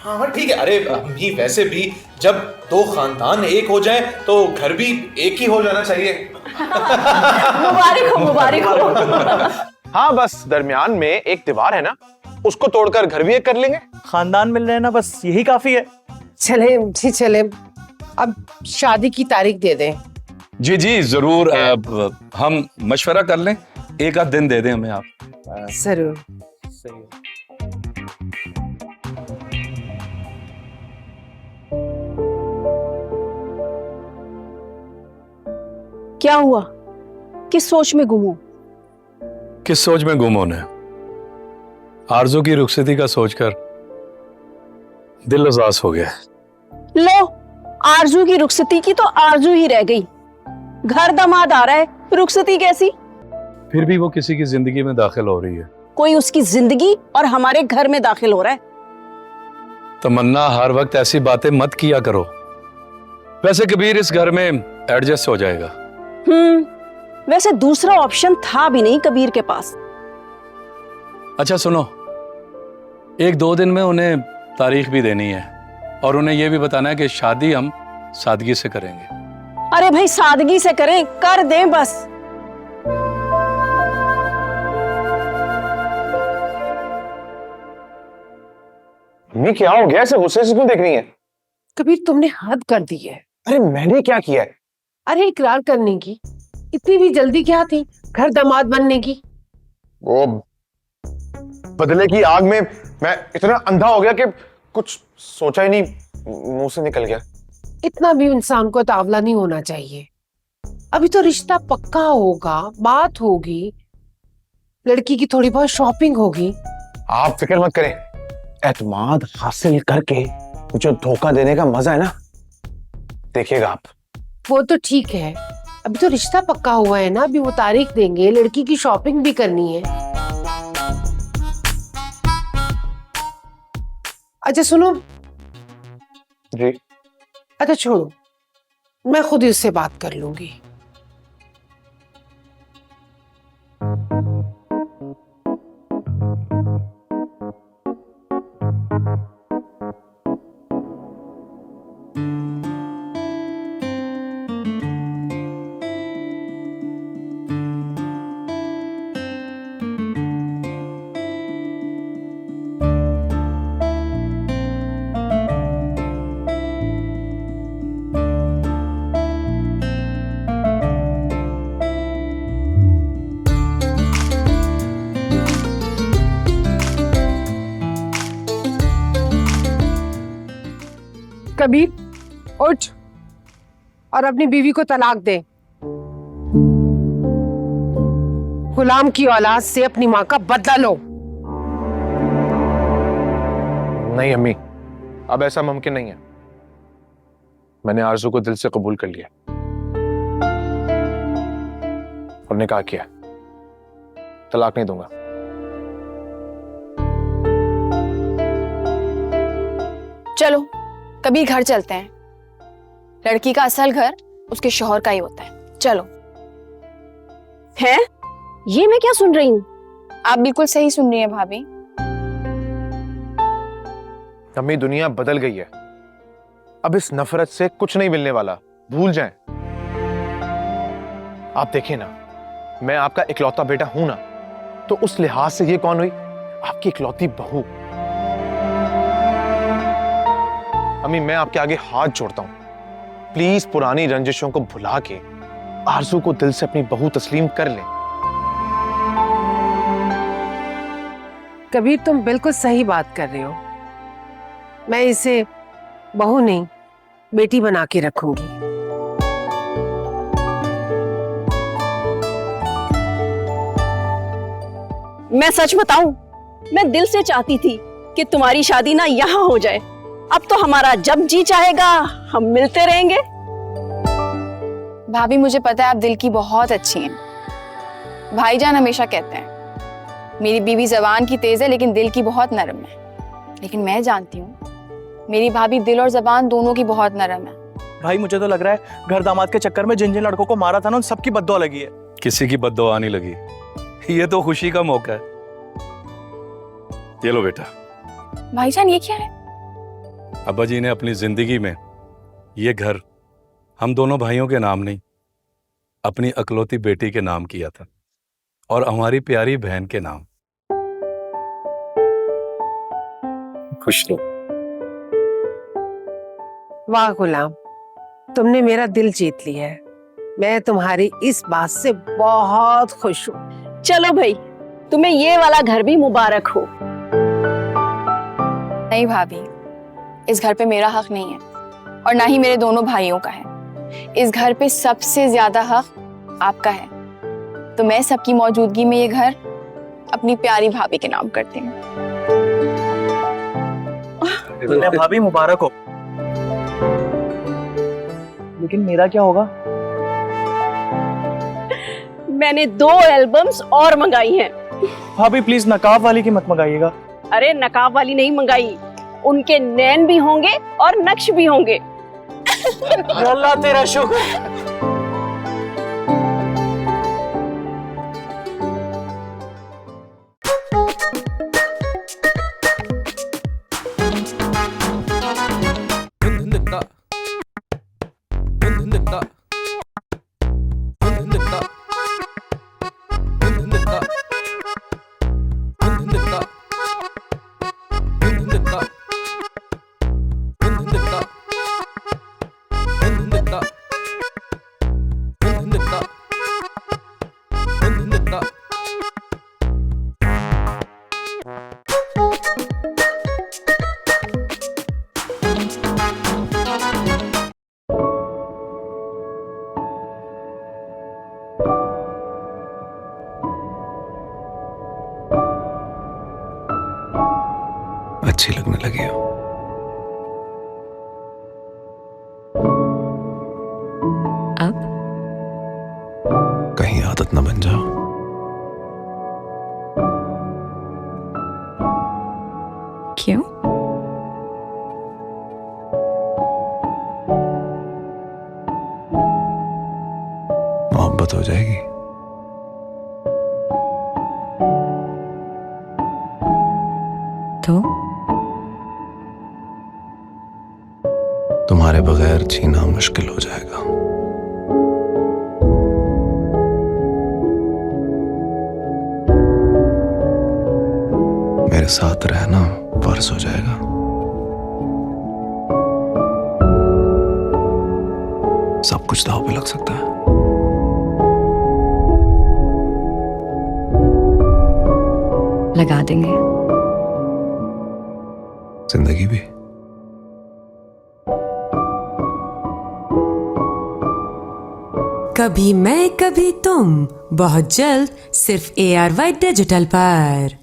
हाँ ठीक है। अरे अम्मी वैसे भी जब दो खानदान एक हो जाए तो घर भी एक ही हो जाना चाहिए। मुबारक हो। हाँ बस दरमियान में एक दीवार है ना, उसको तोड़कर घर भी एक कर लेंगे। खानदान मिल रहे हैं ना, बस यही काफी है। चले जी चले, अब शादी की तारीख दे दें। जी जरूर। हम मशवरा कर लें, एक आध दिन दे दें हमें आप। जरूर। क्या हुआ, किस सोच में गुम हो? किस सोच में गुम होना है? आरजू की रुखसती का सोचकर दिल उदास हो गया। लो, आरजू की रुखसती की तो आरजू ही रह गई। घर दामाद आ रहा है, रुखसती कैसी? फिर भी वो किसी की जिंदगी में दाखिल हो रही है। कोई उसकी जिंदगी और हमारे घर में दाखिल हो रहा है। तमन्ना, हर वक्त ऐसी बातें मत किया करो। वैसे कबीर इस घर में एडजस्ट हो जाएगा। वैसे दूसरा ऑप्शन था भी नहीं कबीर के पास। अच्छा सुनो, एक दो दिन में उन्हें तारीख भी देनी है और उन्हें यह भी बताना है कि शादी हम सादगी से करेंगे। अरे भाई सादगी से करें, कर दें बस। अम्मी क्या हो गया, ऐसे गुस्से से क्यों देख रही है? कबीर तुमने हद कर दी है। अरे मैंने क्या किया है? अरे इकरार करने की इतनी भी जल्दी क्या थी घर दामाद बनने की? वो बदले की आग में मैं इतना अंधा हो गया कि कुछ सोचा ही नहीं। मुंह से निकल गया। इतना भी इंसान को तावला नहीं होना चाहिए। अभी तो रिश्ता पक्का होगा, बात होगी, लड़की की थोड़ी बहुत शॉपिंग होगी। आप फिक्र मत करें, एतमाद हासिल करके जो धोखा देने का मजा है ना, देखिएगा आप। वो तो ठीक है, अभी तो रिश्ता पक्का हुआ है ना, अभी वो तारीख देंगे, लड़की की शॉपिंग भी करनी है। अच्छा सुनो जी। अच्छा छोड़ो, मैं खुद ही उससे बात कर लूंगी। कबीर उठ और अपनी बीवी को तलाक दे। गुलाम की औलाद से अपनी माँ का बदला लो। नहीं अम्मी, अब ऐसा मुमकिन नहीं है। मैंने आरजू को दिल से कबूल कर लिया और निकाह किया। तलाक नहीं दूंगा। चलो कभी घर चलते हैं। लड़की का असल घर उसके शौहर का ही होता है। चलो। है ये मैं क्या सुन रही हूँ? आप बिल्कुल सही सुन रही हैं भाभी। अम्मी दुनिया बदल गई है, अब इस नफरत से कुछ नहीं मिलने वाला, भूल जाएं। आप देखें ना, मैं आपका इकलौता बेटा हूं ना, तो उस लिहाज से ये कौन हुई? आपकी इकलौती बहू। अम्मी मैं आपके आगे हाथ जोड़ता हूं, प्लीज पुरानी रंजिशों को भुला के आरजू को दिल से अपनी बहू तस्लीम कर लें। कबीर तुम बिल्कुल सही बात कर रहे हो। मैं इसे बहू नहीं बेटी बना के रखूंगी। मैं सच बताऊं, मैं दिल से चाहती थी कि तुम्हारी शादी ना यहाँ हो जाए। अब तो हमारा जब जी चाहेगा हम मिलते रहेंगे। भाभी मुझे पता है आप दिल की बहुत अच्छी हैं। भाईजान हमेशा कहते हैं मेरी बीवी जबान की तेज है लेकिन दिल की बहुत नरम है। लेकिन मैं जानती हूँ मेरी भाभी दिल और जबान दोनों की बहुत नरम है। भाई मुझे तो लग रहा है घर दामाद के चक्कर में जिन जिन लड़कों को मारा था ना, उन सबकी बद्दुआ लगी है। किसी की बद्दुआ नहीं लगी, ये तो खुशी का मौका है। ये लो बेटा। भाईजान ये क्या है? अब्बा जी ने अपनी जिंदगी में ये घर हम दोनों भाइयों के नाम नहीं, अपनी अकलौती बेटी के नाम किया था और हमारी प्यारी बहन के नाम। खुश लो। वाह गुलाम, तुमने मेरा दिल जीत लिया है। मैं तुम्हारी इस बात से बहुत खुश हूँ। चलो भाई, तुम्हें ये वाला घर भी मुबारक हो। नहीं भाभी, इस घर पे मेरा हक नहीं है और ना ही मेरे दोनों भाइयों का है। इस घर पे सबसे ज्यादा हक आपका है, तो मैं सबकी मौजूदगी में ये घर अपनी प्यारी भाभी के नाम करती हूँ। भाभी मुबारक हो। लेकिन मेरा क्या होगा? मैंने 2 एल्बम्स और मंगाई हैं। भाभी प्लीज नकाब वाली की मत मंगाइएगा। अरे नकाब वाली नहीं मंगाई, उनके नैन भी होंगे और नक्श भी होंगे। अल्लाह तेरा शुक्र। अच्छी लगने लगी हो। अब कहीं आदत न बन जाओ। क्यों? मोहब्बत हो जाएगी। तो तुम्हारे बगैर जीना मुश्किल हो जाएगा। मेरे साथ रहना फर्ज हो जाएगा। सब कुछ दांव पे लग सकता है। लगा देंगे। जिंदगी भी। कभी मैं कभी तुम, बहुत जल्द सिर्फ ARY डिजिटल पर।